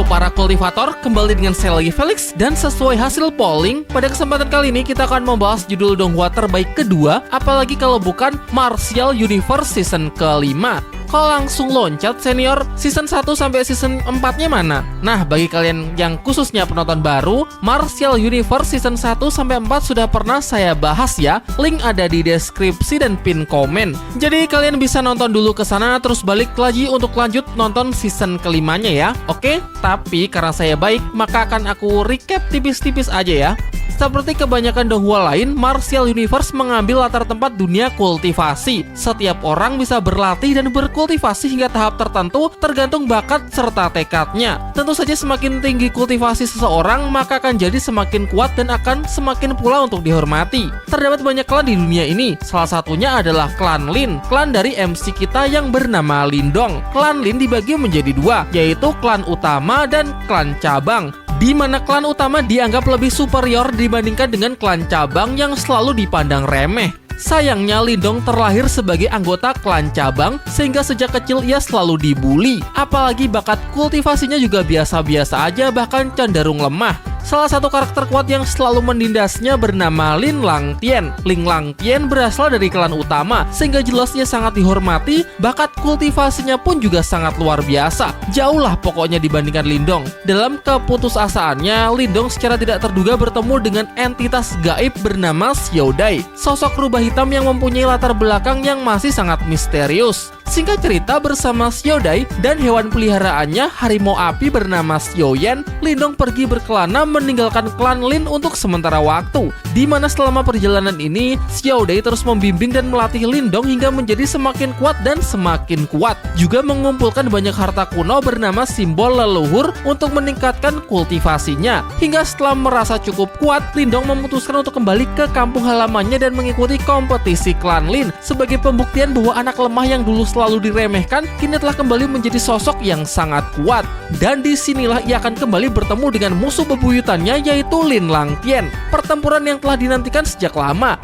para kultivator, kembali dengan saya lagi Felix. Dan sesuai hasil polling, pada kesempatan kali ini kita akan membahas judul donghua terbaik kedua, apalagi kalau bukan Martial Universe Season ke-5. Kalau langsung loncat senior, season 1 sampai season 4-nya mana? Nah, bagi kalian yang khususnya penonton baru, Martial Universe season 1 sampai 4 sudah pernah saya bahas ya. Link ada di deskripsi dan pin komen. Jadi kalian bisa nonton dulu ke sana terus balik lagi untuk lanjut nonton season ke-5-nya ya. Oke, tapi karena saya baik, maka akan aku recap tipis-tipis aja ya. Seperti kebanyakan donghua lain, Martial Universe mengambil latar tempat dunia kultivasi. Setiap orang bisa berlatih dan berkultivasi hingga tahap tertentu tergantung bakat serta tekadnya. Tentu saja semakin tinggi kultivasi seseorang, maka akan jadi semakin kuat dan akan semakin pula untuk dihormati. Terdapat banyak klan di dunia ini, salah satunya adalah klan Lin, klan dari MC kita yang bernama Lindong. Klan Lin dibagi menjadi dua, yaitu klan utama dan klan cabang. Di mana klan utama dianggap lebih superior dibandingkan dengan klan cabang yang selalu dipandang remeh. Sayangnya Lindong terlahir sebagai anggota klan cabang sehingga sejak kecil ia selalu dibully. Apalagi bakat kultivasinya juga biasa-biasa aja, bahkan cenderung lemah. Salah satu karakter kuat yang selalu menindasnya bernama Lin Langtian. Lin Langtian berasal dari klan utama, sehingga jelasnya sangat dihormati, bakat kultivasinya pun juga sangat luar biasa. Jauh lah pokoknya dibandingkan Lindong. Dalam keputusasaannya, Lindong secara tidak terduga bertemu dengan entitas gaib bernama Xiaodai, sosok rubah hitam yang mempunyai latar belakang yang masih sangat misterius. Singkat cerita, bersama Xiaodai dan hewan peliharaannya harimau api bernama Xiaoyan, Lindong pergi berkelana meninggalkan klan Lin untuk sementara waktu. Di mana selama perjalanan ini, Xiaodai terus membimbing dan melatih Lindong hingga menjadi semakin kuat dan semakin kuat. Juga mengumpulkan banyak harta kuno bernama simbol leluhur untuk meningkatkan kultivasinya. Hingga setelah merasa cukup kuat, Lindong memutuskan untuk kembali ke kampung halamannya dan mengikuti kompetisi klan Lin sebagai pembuktian bahwa anak lemah yang dulu selalu diremehkan kini telah kembali menjadi sosok yang sangat kuat. Dan disinilah ia akan kembali bertemu dengan musuh bebuyutannya, yaitu Lin Langtian. Pertempuran yang telah dinantikan sejak lama.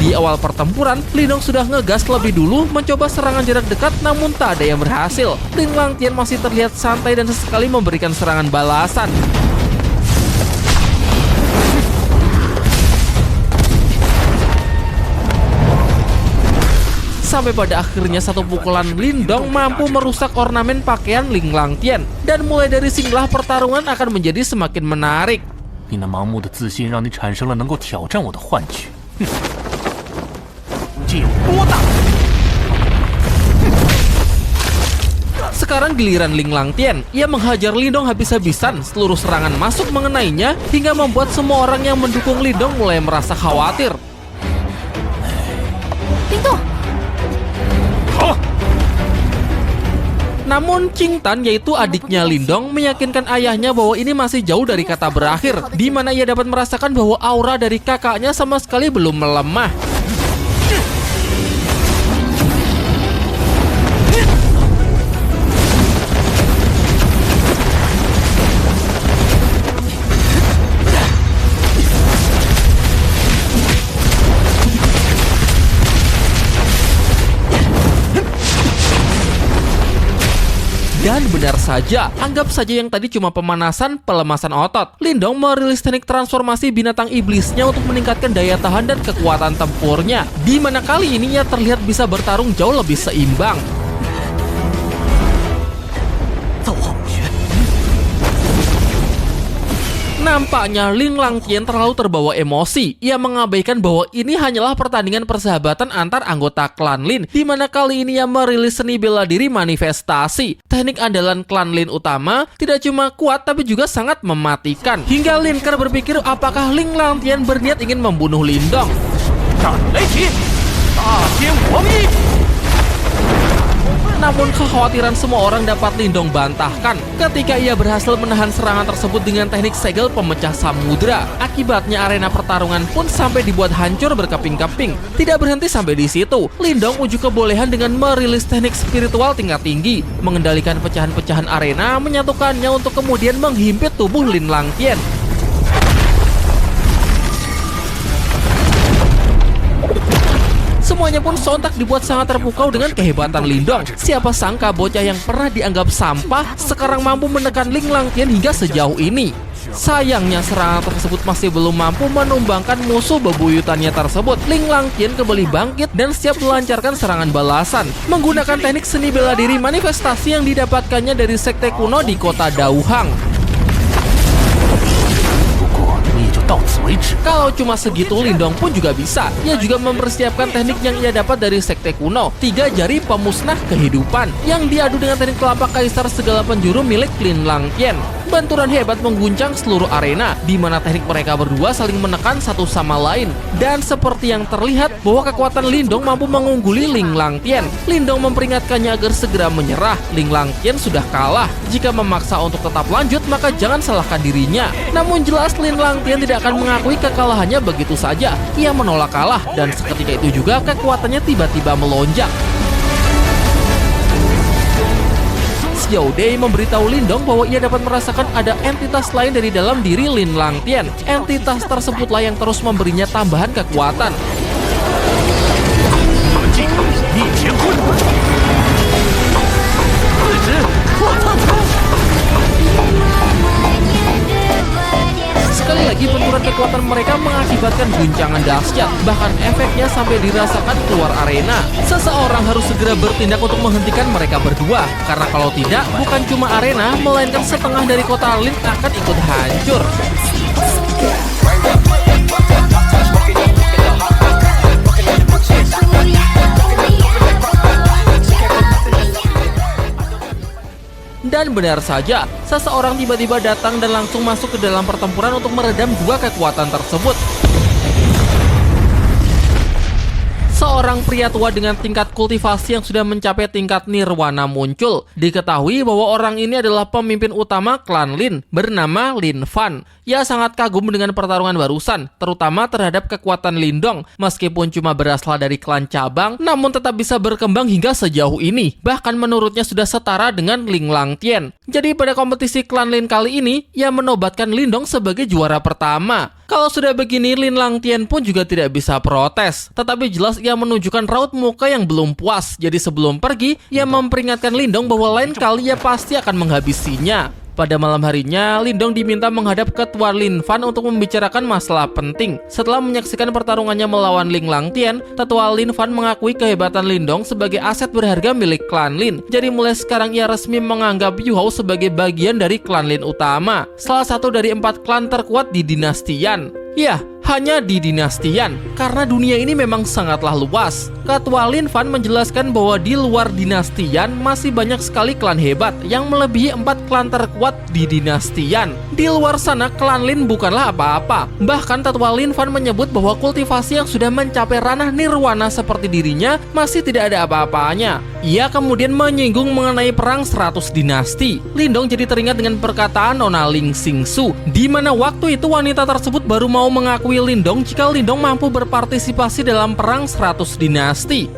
Di awal pertempuran, Lindong sudah ngegas lebih dulu mencoba serangan jarak dekat, namun tak ada yang berhasil. Lin Langtian masih terlihat santai dan sesekali memberikan serangan balasan. Sampai pada akhirnya satu pukulan Lindong mampu merusak ornamen pakaian Lin Langtian. Dan mulai dari sinilah pertarungan akan menjadi semakin menarik. Sekarang giliran Lin Langtian. Ia menghajar Lindong habis-habisan, seluruh serangan masuk mengenainya hingga membuat semua orang yang mendukung Lindong mulai merasa khawatir. Namun Qing Tan, yaitu adiknya Lindong, meyakinkan ayahnya bahwa ini masih jauh dari kata berakhir, di mana ia dapat merasakan bahwa aura dari kakaknya sama sekali belum melemah. Dan benar saja, anggap saja yang tadi cuma pemanasan pelemasan otot. Lindong merilis teknik transformasi binatang iblisnya untuk meningkatkan daya tahan dan kekuatan tempurnya. Di mana kali ini ia terlihat bisa bertarung jauh lebih seimbang. Nampaknya Lin Langtian terlalu terbawa emosi. Ia mengabaikan bahwa ini hanyalah pertandingan persahabatan antar anggota klan Lin, di mana kali ini ia merilis seni bela diri manifestasi. Teknik andalan klan Lin utama tidak cuma kuat tapi juga sangat mematikan. Hingga Lin Ke berpikir apakah Lin Langtian berniat ingin membunuh Lindong. Namun kekhawatiran semua orang dapat Lindong bantahkan ketika ia berhasil menahan serangan tersebut dengan teknik segel pemecah samudra. Akibatnya arena pertarungan pun sampai dibuat hancur berkeping-keping. Tidak berhenti sampai di situ, Lindong ujuk kebolehan dengan merilis teknik spiritual tingkat tinggi, mengendalikan pecahan-pecahan arena, menyatukannya untuk kemudian menghimpit tubuh Lin Langtian. Semuanya pun sontak dibuat sangat terpukau dengan kehebatan Lindong. Siapa sangka bocah yang pernah dianggap sampah sekarang mampu menekan Ling Langtian hingga sejauh ini. Sayangnya serangan tersebut masih belum mampu menumbangkan musuh bebuyutannya tersebut. Ling Langtian kembali bangkit dan siap melancarkan serangan balasan menggunakan teknik seni bela diri manifestasi yang didapatkannya dari sekte kuno di kota Dauhang. Kalau cuma segitu, Lindong pun juga bisa. Ia juga mempersiapkan teknik yang ia dapat dari sekte kuno, 3 jari pemusnah kehidupan, yang diadu dengan teknik telapak kaisar segala penjuru milik Ling Langtian. Benturan hebat mengguncang seluruh arena, di mana teknik mereka berdua saling menekan satu sama lain. Dan seperti yang terlihat bahwa kekuatan Lindong mampu mengungguli Ling Langtian. Lindong memperingatkannya agar segera menyerah. Ling Langtian sudah kalah. Jika memaksa untuk tetap lanjut, maka jangan salahkan dirinya. Namun jelas Ling Langtian tidak akan mengakui kekalahannya begitu saja. Ia menolak kalah, dan seketika itu juga kekuatannya tiba-tiba melonjak. Xiao Dei memberitahu Lindong bahwa ia dapat merasakan ada entitas lain dari dalam diri Ling Langtian. Entitas tersebutlah yang terus memberinya tambahan kekuatan. Sekali lagi benturan kekuatan mereka mengakibatkan guncangan dahsyat, bahkan efeknya sampai dirasakan keluar arena. Seseorang harus segera bertindak untuk menghentikan mereka berdua, karena kalau tidak, bukan cuma arena, melainkan setengah dari kota Lin akan ikut hancur. Dan benar saja, seseorang tiba-tiba datang dan langsung masuk ke dalam pertempuran untuk meredam dua kekuatan tersebut. Seorang pria tua dengan tingkat kultivasi yang sudah mencapai tingkat nirwana muncul. Diketahui bahwa orang ini adalah pemimpin utama klan Lin, bernama Lin Fan. Ia sangat kagum dengan pertarungan barusan, terutama terhadap kekuatan Lindong. Meskipun cuma berasal dari klan cabang, namun tetap bisa berkembang hingga sejauh ini. Bahkan menurutnya sudah setara dengan Ling Langtian. Jadi pada kompetisi klan Lin kali ini, ia menobatkan Lindong sebagai juara pertama. Kalau sudah begini, Ling Langtian pun juga tidak bisa protes. Tetapi jelas ia menunjukkan raut muka yang belum puas. Jadi sebelum pergi, ia memperingatkan Lindong bahwa lain kali ia pasti akan menghabisinya. Pada malam harinya, Lindong diminta menghadap ketua Lin Fan untuk membicarakan masalah penting. Setelah menyaksikan pertarungannya melawan Ling Langtian, tetua Lin Fan mengakui kehebatan Lindong sebagai aset berharga milik klan Lin. Jadi mulai sekarang ia resmi menganggap Yu Hao sebagai bagian dari klan Lin utama, salah satu dari 4 klan terkuat di dinastian. Ya, hanya di dinastian, karena dunia ini memang sangatlah luas. Ketua Lin Fan menjelaskan bahwa di luar dinastian masih banyak sekali klan hebat yang melebihi 4 klan terkuat di dinastian. Di luar sana klan Lin bukanlah apa-apa. Bahkan Tetua Lin Fan menyebut bahwa kultivasi yang sudah mencapai ranah nirwana seperti dirinya masih tidak ada apa-apanya. Ia kemudian menyinggung mengenai perang 100 dinasti. Lindong jadi teringat dengan perkataan Nona Ling Xingsu, di mana waktu itu wanita tersebut baru mau mengakui Lindong jika Lindong mampu berpartisipasi dalam perang 100 dinasti.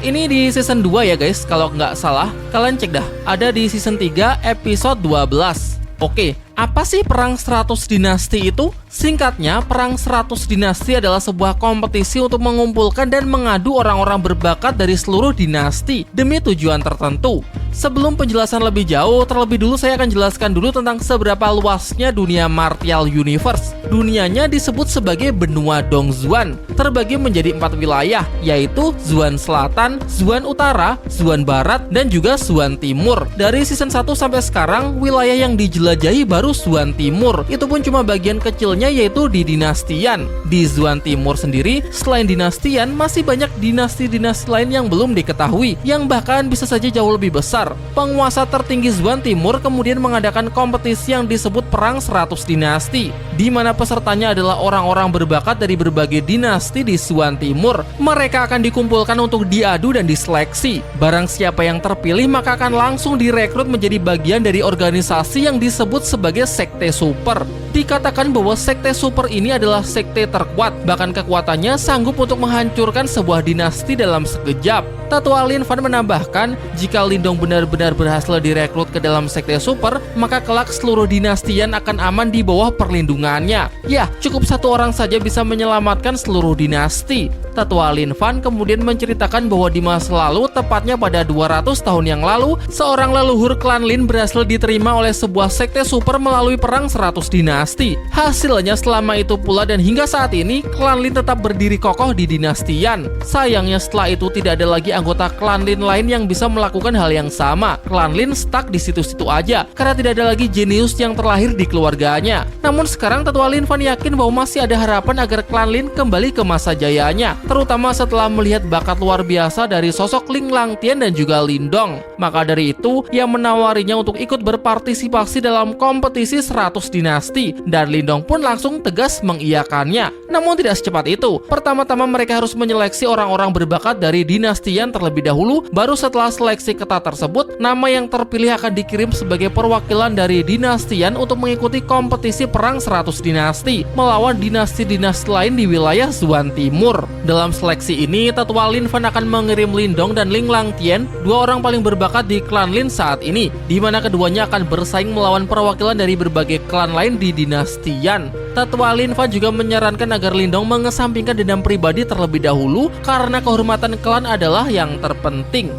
Ini di season 2 ya guys, kalau nggak salah. Kalian cek dah, ada di season 3 episode 12. Oke, apa sih perang 100 dinasti itu? Singkatnya, perang 100 dinasti adalah sebuah kompetisi untuk mengumpulkan dan mengadu orang-orang berbakat dari seluruh dinasti demi tujuan tertentu. Sebelum penjelasan lebih jauh, terlebih dulu saya akan jelaskan dulu tentang seberapa luasnya dunia Martial Universe. Dunianya disebut sebagai benua Dongzuan, terbagi menjadi 4 wilayah, yaitu Zuan Selatan, Zuan Utara, Zuan Barat, dan juga Zuan Timur. Dari season 1 sampai sekarang, wilayah yang dijelajahi baru Zuan Timur. Itu pun cuma bagian kecilnya, yaitu di dinastian. Di Zuan Timur sendiri, selain dinastian, masih banyak dinasti-dinasti lain yang belum diketahui, yang bahkan bisa saja jauh lebih besar. Penguasa tertinggi Zuan Timur kemudian mengadakan kompetisi yang disebut Perang 100 Dinasti, di mana pesertanya adalah orang-orang berbakat dari berbagai dinasti di Zuan Timur. Mereka akan dikumpulkan untuk diadu dan diseleksi. Barang siapa yang terpilih maka akan langsung direkrut menjadi bagian dari organisasi yang disebut sebagai Sekte Super. Dikatakan bahwa sekte super ini adalah sekte terkuat, bahkan kekuatannya sanggup untuk menghancurkan sebuah dinasti dalam sekejap. Tetua Lin Fan menambahkan, jika Lindong benar-benar berhasil direkrut ke dalam sekte super, maka kelak seluruh dinastian akan aman di bawah perlindungannya. Ya, cukup satu orang saja bisa menyelamatkan seluruh dinasti. Tetua Lin Fan kemudian menceritakan bahwa di masa lalu, tepatnya pada 200 tahun yang lalu, seorang leluhur klan Lin berhasil diterima oleh sebuah sekte super melalui perang 100 dinasti. Hasilnya selama itu pula dan hingga saat ini, klan Lin tetap berdiri kokoh di dinastian. Sayangnya setelah itu tidak ada lagi anggota klan Lin lain yang bisa melakukan hal yang sama. Klan Lin stuck di situ-situ aja, karena tidak ada lagi jenius yang terlahir di keluarganya. Namun sekarang Tetua Lin Fan yakin bahwa masih ada harapan agar klan Lin kembali ke masa jayanya, terutama setelah melihat bakat luar biasa dari sosok Ling Langtian dan juga Lindong. Maka dari itu, ia menawarinya untuk ikut berpartisipasi dalam kompetisi 100 dinasti, dan Lindong pun langsung tegas mengiyakannya. Namun tidak secepat itu. Pertama-tama mereka harus menyeleksi orang-orang berbakat dari dinastian terlebih dahulu, baru setelah seleksi ketat tersebut, nama yang terpilih akan dikirim sebagai perwakilan dari dinastian untuk mengikuti kompetisi perang 100 dinasti melawan dinasti-dinasti lain di wilayah Zuan Timur. Dalam seleksi ini, Tetua Lin Fan akan mengirim Lindong dan Ling Langtian, dua orang paling berbakat di klan Lin saat ini, di mana keduanya akan bersaing melawan perwakilan dari berbagai klan lain di dinastian. Tetua Lin Fan juga menyarankan agar Lindong mengesampingkan dendam pribadi terlebih dahulu karena kehormatan klan adalah yang terpenting.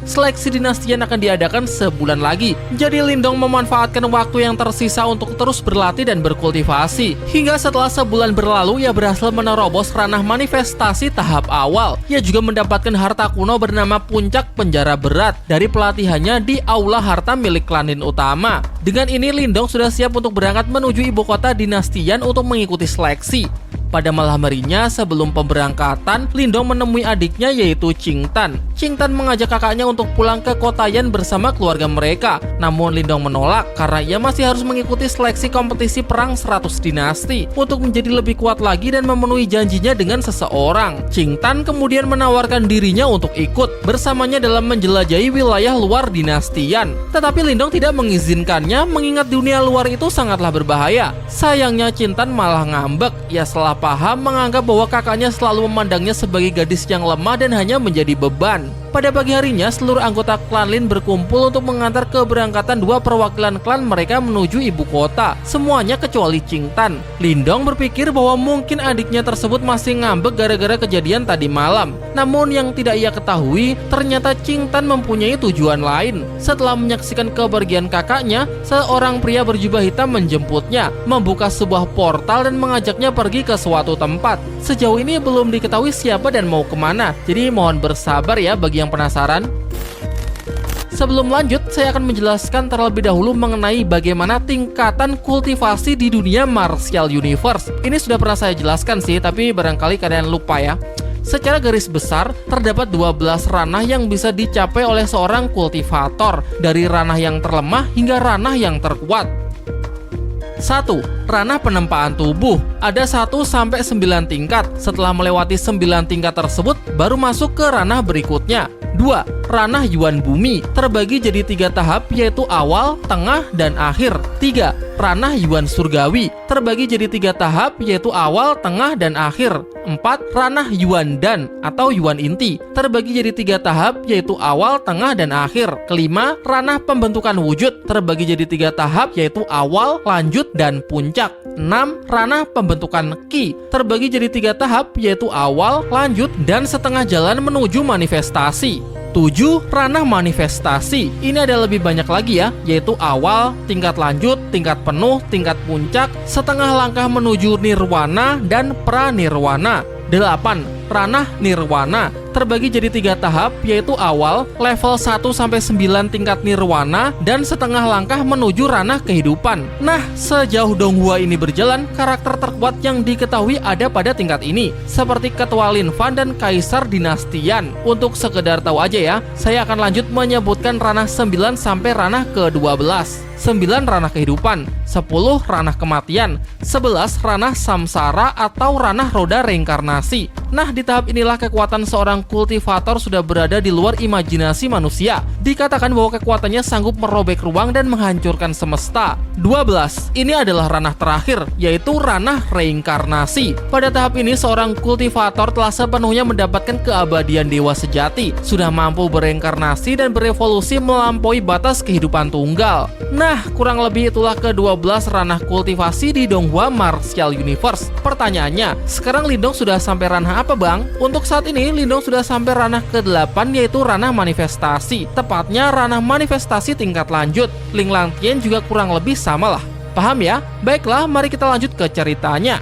Seleksi dinastian akan diadakan sebulan lagi, jadi Lindong memanfaatkan waktu yang tersisa untuk terus berlatih dan berkultivasi. Hingga setelah sebulan berlalu, ia berhasil menerobos ranah manifestasi tahap awal. Ia juga mendapatkan harta kuno bernama Puncak Penjara Berat dari pelatihannya di aula harta milik klan Lin utama. Dengan ini Lindong sudah siap untuk berangkat menuju ibu kota dinastian untuk mengikuti seleksi. Pada malam harinya sebelum pemberangkatan, Lindong menemui adiknya yaitu Qing Tan. Qing Tan mengajak kakaknya untuk pulang ke kota Yan bersama keluarga mereka. Namun Lindong menolak karena ia masih harus mengikuti seleksi kompetisi perang 100 dinasti untuk menjadi lebih kuat lagi dan memenuhi janjinya dengan seseorang. Qing Tan kemudian menawarkan dirinya untuk ikut bersamanya dalam menjelajahi wilayah luar dinastian. Tetapi Lindong tidak mengizinkannya mengingat dunia luar itu sangatlah berbahaya. Sayangnya Qing Tan malah ngambek. Ia salah paham menganggap bahwa kakaknya selalu memandangnya sebagai gadis yang lemah dan hanya menjadi beban. Pada pagi harinya, seluruh anggota klan Lin berkumpul untuk mengantar keberangkatan dua perwakilan klan mereka menuju ibu kota. Semuanya kecuali Qing Tan. Lindong berpikir bahwa mungkin adiknya tersebut masih ngambek gara-gara kejadian tadi malam. Namun yang tidak ia ketahui, ternyata Qing Tan mempunyai tujuan lain. Setelah menyaksikan kepergian kakaknya, seorang pria berjubah hitam menjemputnya, membuka sebuah portal dan mengajaknya pergi ke suatu tempat. Sejauh ini belum diketahui siapa dan mau kemana, jadi mohon bersabar ya bagi yang penasaran. Sebelum lanjut, saya akan menjelaskan terlebih dahulu mengenai bagaimana tingkatan kultivasi di dunia Martial Universe. Ini sudah pernah saya jelaskan sih, tapi barangkali kalian lupa ya. Secara garis besar, terdapat 12 ranah yang bisa dicapai oleh seorang kultivator, dari ranah yang terlemah hingga ranah yang terkuat. 1. Ranah penempaan tubuh. Ada 1-9 tingkat. Setelah melewati 9 tingkat tersebut, baru masuk ke ranah berikutnya. 2. Ranah Yuan Bumi. Terbagi jadi 3 tahap, yaitu awal, tengah, dan akhir. 3. Ranah Yuan Surgawi. Terbagi jadi 3 tahap, yaitu awal, tengah, dan akhir. 4. Ranah Yuan Dan atau Yuan Inti. Terbagi jadi 3 tahap, yaitu awal, tengah, dan akhir. Kelima, ranah pembentukan wujud. Terbagi jadi 3 tahap, yaitu awal, lanjut, dan puncak. 6. Ranah pembentukan Qi. Terbagi jadi 3 tahap, yaitu awal, lanjut, dan setengah jalan menuju manifestasi. 7. Ranah manifestasi. Ini ada lebih banyak lagi ya, yaitu awal, tingkat lanjut, tingkat penuh, tingkat puncak, setengah langkah menuju nirwana, dan pranirwana. 8. Ranah nirwana. Terbagi jadi 3 tahap, yaitu awal, level 1-9 tingkat nirwana, dan setengah langkah menuju ranah kehidupan. Nah, sejauh Donghua ini berjalan, karakter terkuat yang diketahui ada pada tingkat ini, seperti Ketua Lin Fan dan Kaisar Dinastian. Untuk sekedar tahu aja ya, saya akan lanjut menyebutkan ranah 9 sampai ranah ke-12. 9 ranah kehidupan, 10 ranah kematian, 11 ranah samsara atau ranah roda reinkarnasi. Nah, di tahap inilah kekuatan seorang kultivator sudah berada di luar imajinasi manusia. Dikatakan bahwa kekuatannya sanggup merobek ruang dan menghancurkan semesta. 12. Ini adalah ranah terakhir, yaitu ranah reinkarnasi. Pada tahap ini, seorang kultivator telah sepenuhnya mendapatkan keabadian dewa sejati, sudah mampu bereinkarnasi dan berevolusi melampaui batas kehidupan tunggal. Nah, kurang lebih itulah ke-12 ranah kultivasi di Donghua Martial Universe. Pertanyaannya, sekarang Lindong sudah sampai ranah apa, Bang? Untuk saat ini, Lindong sudah sampai ranah ke-8, yaitu ranah manifestasi. Tepatnya ranah manifestasi tingkat lanjut. Ling Langtian juga kurang lebih sama lah. Paham ya? Baiklah, mari kita lanjut ke ceritanya.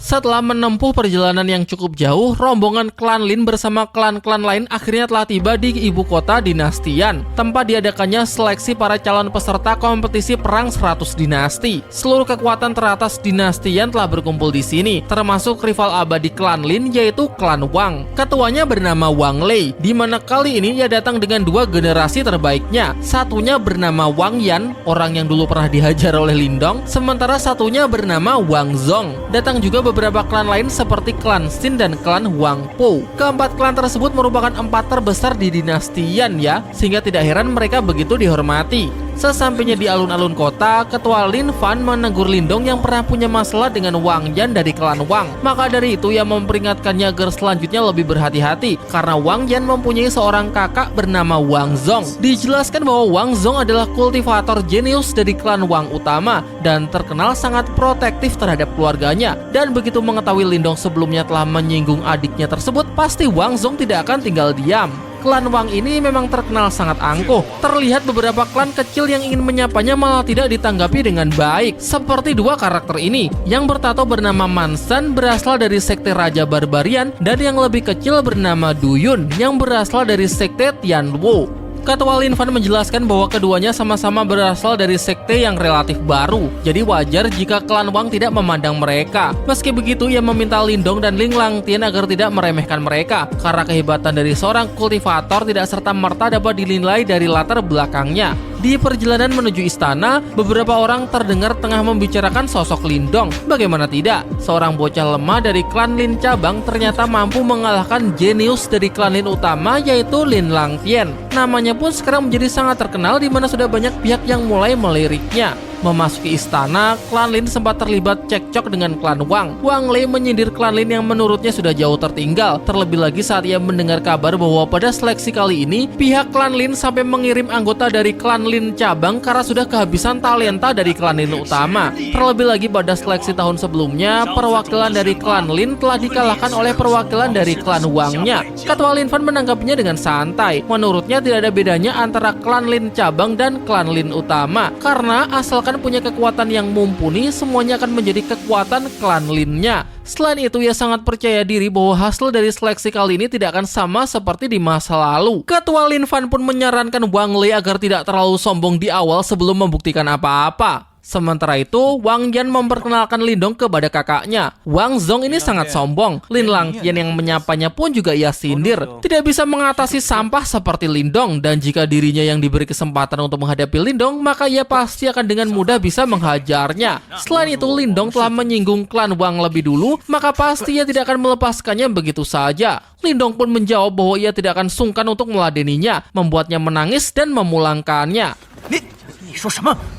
Setelah menempuh perjalanan yang cukup jauh, rombongan klan Lin bersama klan-klan lain akhirnya telah tiba di ibu kota Dinastian, tempat diadakannya seleksi para calon peserta kompetisi perang 100 dinasti. Seluruh kekuatan teratas Dinastian telah berkumpul di sini, termasuk rival abadi klan Lin, yaitu klan Wang. Ketuanya bernama Wang Lei, di mana kali ini ia datang dengan 2 generasi terbaiknya. Satunya bernama Wang Yan, orang yang dulu pernah dihajar oleh Lindong, sementara satunya bernama Wang Zong. Datang juga beberapa klan lain seperti klan Xin dan klan Wang Po. Keempat klan tersebut merupakan 4 terbesar di Dinastian ya, sehingga tidak heran mereka begitu dihormati. Sesampainya di alun-alun kota, ketua Lin Fan menegur Lindong yang pernah punya masalah dengan Wang Yan dari klan Wang. Maka dari itu ia memperingatkannya agar selanjutnya lebih berhati-hati, karena Wang Yan mempunyai seorang kakak bernama Wang Zong. Dijelaskan bahwa Wang Zong adalah kultivator jenius dari klan Wang utama dan terkenal sangat protektif terhadap keluarganya. Dan begitu mengetahui Lindong sebelumnya telah menyinggung adiknya tersebut, pasti Wang Zong tidak akan tinggal diam. Klan Wang ini memang terkenal sangat angkuh. Terlihat beberapa klan kecil yang ingin menyapanya malah tidak ditanggapi dengan baik. Seperti 2 karakter ini. Yang bertato bernama Mansan berasal dari sekte Raja Barbarian, dan yang lebih kecil bernama Duyun yang berasal dari sekte Tianwo. Ketua Lin Fan menjelaskan bahwa keduanya sama-sama berasal dari sekte yang relatif baru, jadi wajar jika klan Wang tidak memandang mereka. Meski begitu, ia meminta Lindong dan Ling Langtian agar tidak meremehkan mereka, karena kehebatan dari seorang kultivator tidak serta-merta dapat dinilai dari latar belakangnya. Di perjalanan menuju istana, beberapa orang terdengar tengah membicarakan sosok Lindong. Bagaimana tidak, seorang bocah lemah dari klan Lin cabang ternyata mampu mengalahkan jenius dari klan Lin utama, yaitu Lin Langtian. Namanya pun sekarang menjadi sangat terkenal, di mana sudah banyak pihak yang mulai meliriknya. Memasuki istana, klan Lin sempat terlibat cekcok dengan klan Wang. Wang Lei menyindir klan Lin yang menurutnya sudah jauh tertinggal. Terlebih lagi saat ia mendengar kabar bahwa pada seleksi kali ini, pihak klan Lin sampai mengirim anggota dari klan Lin cabang karena sudah kehabisan talenta dari klan Lin utama. Terlebih lagi pada seleksi tahun sebelumnya, perwakilan dari klan Lin telah dikalahkan oleh perwakilan dari klan Wangnya. Ketua Lin Fan menanggapinya dengan santai. Menurutnya tidak ada bedanya antara klan Lin cabang dan klan Lin utama, karena asalkan punya kekuatan yang mumpuni, semuanya akan menjadi kekuatan klan Lin-nya. Selain itu, ia sangat percaya diri bahwa hasil dari seleksi kali ini tidak akan sama seperti di masa lalu. Ketua Lin Fan pun menyarankan Wang Lei agar tidak terlalu sombong di awal sebelum membuktikan apa-apa. Sementara itu, Wang Yan memperkenalkan Lindong kepada kakaknya. Wang Zong ini sangat sombong. Lin Langtian yang menyapanya pun juga ia sindir. Tidak bisa mengatasi sampah seperti Lindong, dan jika dirinya yang diberi kesempatan untuk menghadapi Lindong, maka ia pasti akan dengan mudah bisa menghajarnya. Selain itu, Lindong telah menyinggung klan Wang lebih dulu, maka pasti ia tidak akan melepaskannya begitu saja. Lindong pun menjawab bahwa ia tidak akan sungkan untuk meladeninya, membuatnya menangis dan memulangkannya.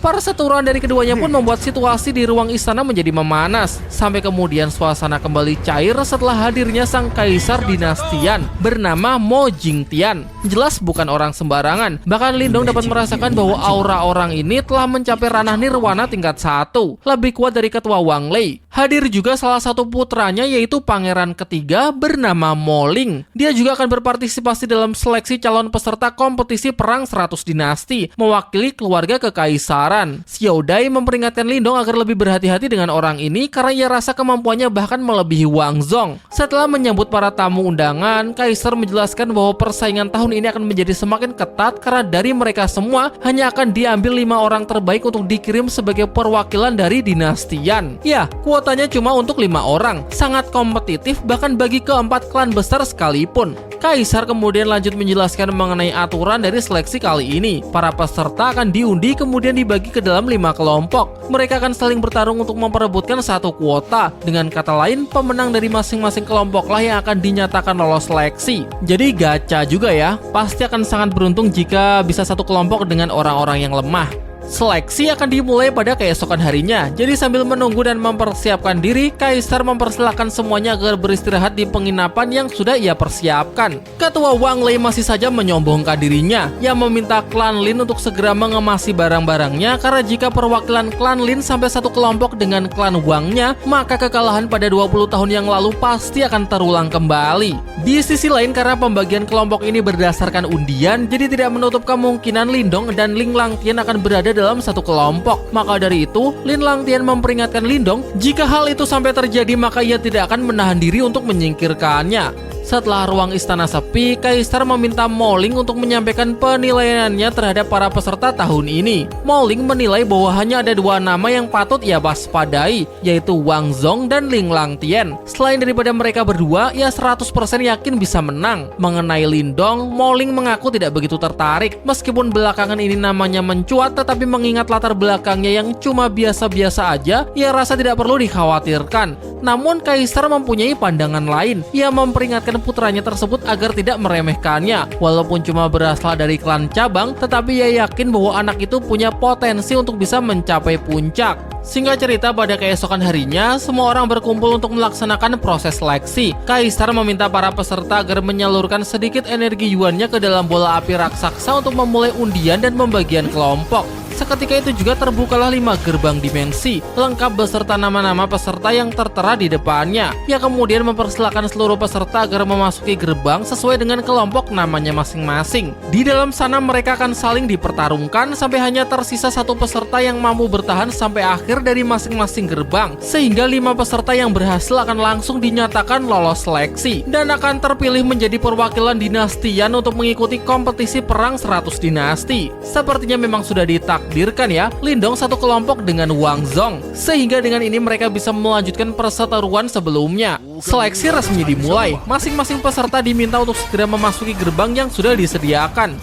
Perseteruan dari keduanya pun membuat situasi di ruang istana menjadi memanas. Sampai kemudian suasana kembali cair setelah hadirnya sang kaisar Dinastian bernama Mo Jingtian. Jelas bukan orang sembarangan. Bahkan Lindong dapat merasakan bahwa aura orang ini telah mencapai ranah nirwana tingkat 1, lebih kuat dari ketua Wang Lei. Hadir juga salah satu putranya, yaitu pangeran ketiga bernama Mo Ling. Dia juga akan berpartisipasi dalam seleksi calon peserta kompetisi perang 100 dinasti, mewakili keluarga kekaisaran. Xiao Dai memperingatkan Lindong agar lebih berhati-hati dengan orang ini karena ia rasa kemampuannya bahkan melebihi Wang Zong. Setelah menyambut para tamu undangan, Kaisar menjelaskan bahwa persaingan tahun ini akan menjadi semakin ketat karena dari mereka semua hanya akan diambil 5 orang terbaik untuk dikirim sebagai perwakilan dari Dinastian. Ya, kuotanya cuma untuk 5 orang. Sangat kompetitif bahkan bagi keempat klan besar sekalipun. Kaisar kemudian lanjut menjelaskan mengenai aturan dari seleksi kali ini. Para peserta akan diundi kemudian dibagi ke dalam 5 kelompok. Mereka akan saling bertarung untuk memperebutkan satu kuota. Dengan kata lain, pemenang dari masing-masing kelompoklah yang akan dinyatakan lolos seleksi. Jadi gacha juga ya, pasti akan sangat beruntung jika bisa satu kelompok dengan orang-orang yang lemah. Seleksi akan dimulai pada keesokan harinya. Jadi sambil menunggu dan mempersiapkan diri, Kaisar mempersilahkan semuanya agar beristirahat di penginapan yang sudah ia persiapkan. Ketua Wang Lei masih saja menyombongkan dirinya. Ia meminta klan Lin untuk segera mengemasi barang-barangnya, karena jika perwakilan klan Lin sampai satu kelompok dengan klan Wangnya, maka kekalahan pada 20 tahun yang lalu pasti akan terulang kembali. Di sisi lain, karena pembagian kelompok ini berdasarkan undian, jadi tidak menutup kemungkinan Lindong dan Ling Langtian akan berada dalam satu kelompok. Maka dari itu, Lin Langtian memperingatkan Lindong, jika hal itu sampai terjadi maka ia tidak akan menahan diri untuk menyingkirkannya. Setelah ruang istana sepi, Kaisar meminta Mo Ling untuk menyampaikan penilaiannya terhadap para peserta tahun ini. Mo Ling menilai bahwa hanya ada 2 nama yang patut ia waspadai, yaitu Wang Zong dan Ling Langtian. Selain daripada mereka berdua, ia 100% yakin bisa menang. Mengenai Lindong, Mo Ling mengaku tidak begitu tertarik. Meskipun belakangan ini namanya mencuat, tetapi mengingat latar belakangnya yang cuma biasa-biasa aja, ia rasa tidak perlu dikhawatirkan. Namun Kaisar mempunyai pandangan lain. Ia memperingatkan putranya tersebut agar tidak meremehkannya. Walaupun cuma berasal dari klan cabang, tetapi ia yakin bahwa anak itu punya potensi untuk bisa mencapai puncak. Singkat cerita, pada keesokan harinya, semua orang berkumpul untuk melaksanakan proses seleksi. Kaisar meminta para peserta agar menyalurkan sedikit energi yuannya ke dalam bola api raksasa untuk memulai undian dan pembagian kelompok. Seketika itu juga terbukalah 5 gerbang dimensi, lengkap beserta nama-nama peserta yang tertera di depannya. Ia kemudian mempersilahkan seluruh peserta agar memasuki gerbang sesuai dengan kelompok namanya masing-masing. Di dalam sana mereka akan saling dipertarungkan sampai hanya tersisa satu peserta yang mampu bertahan sampai akhir dari masing-masing gerbang, sehingga 5 peserta yang berhasil akan langsung dinyatakan lolos seleksi dan akan terpilih menjadi perwakilan dinastian untuk mengikuti kompetisi perang 100 dinasti. Sepertinya memang sudah ditakdirkan ya, Lindong satu kelompok dengan Wang Zong, sehingga dengan ini mereka bisa melanjutkan perseteruan sebelumnya. Seleksi resmi dimulai. Masing-masing peserta diminta untuk segera memasuki gerbang yang sudah disediakan.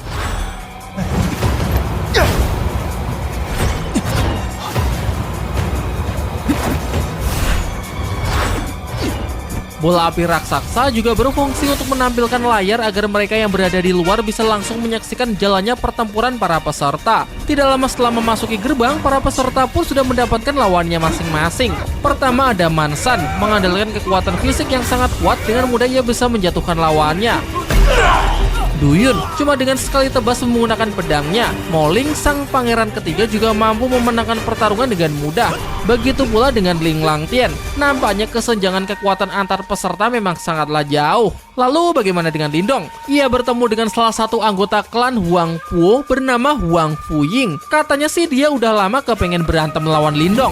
Bola api raksasa juga berfungsi untuk menampilkan layar agar mereka yang berada di luar bisa langsung menyaksikan jalannya pertempuran para peserta. Tidak lama setelah memasuki gerbang, para peserta pun sudah mendapatkan lawannya masing-masing. Pertama ada Mansan, mengandalkan kekuatan fisik yang sangat kuat, dengan mudah ia bisa menjatuhkan lawannya. Duyun, cuma dengan sekali tebas menggunakan pedangnya. Mo Ling, sang pangeran ketiga, juga mampu memenangkan pertarungan dengan mudah. Begitu pula dengan Ling Langtian. Nampaknya kesenjangan kekuatan antar peserta memang sangatlah jauh. Lalu bagaimana dengan Lindong? Ia bertemu dengan salah satu anggota klan Huang Puo bernama Huang Fuying. Katanya sih dia udah lama kepengen berantem melawan Lindong.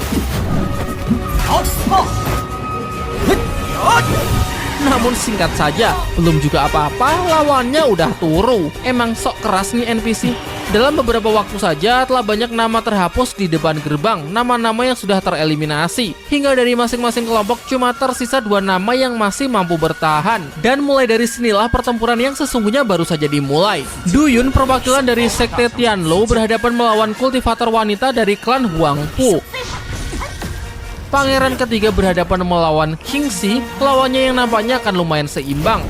Namun singkat saja, belum juga apa-apa, lawannya udah turu. Emang sok keras nih NPC. Dalam beberapa waktu saja telah banyak nama terhapus di depan gerbang, nama-nama yang sudah tereliminasi. Hingga dari masing-masing kelompok cuma tersisa 2 nama yang masih mampu bertahan. Dan mulai dari sinilah pertempuran yang sesungguhnya baru saja dimulai. Duyun, perwakilan dari sekte Tianlo, berhadapan melawan kultivator wanita dari klan Huang Pu. Pangeran ketiga berhadapan melawan Qingxi, lawannya yang nampaknya akan lumayan seimbang.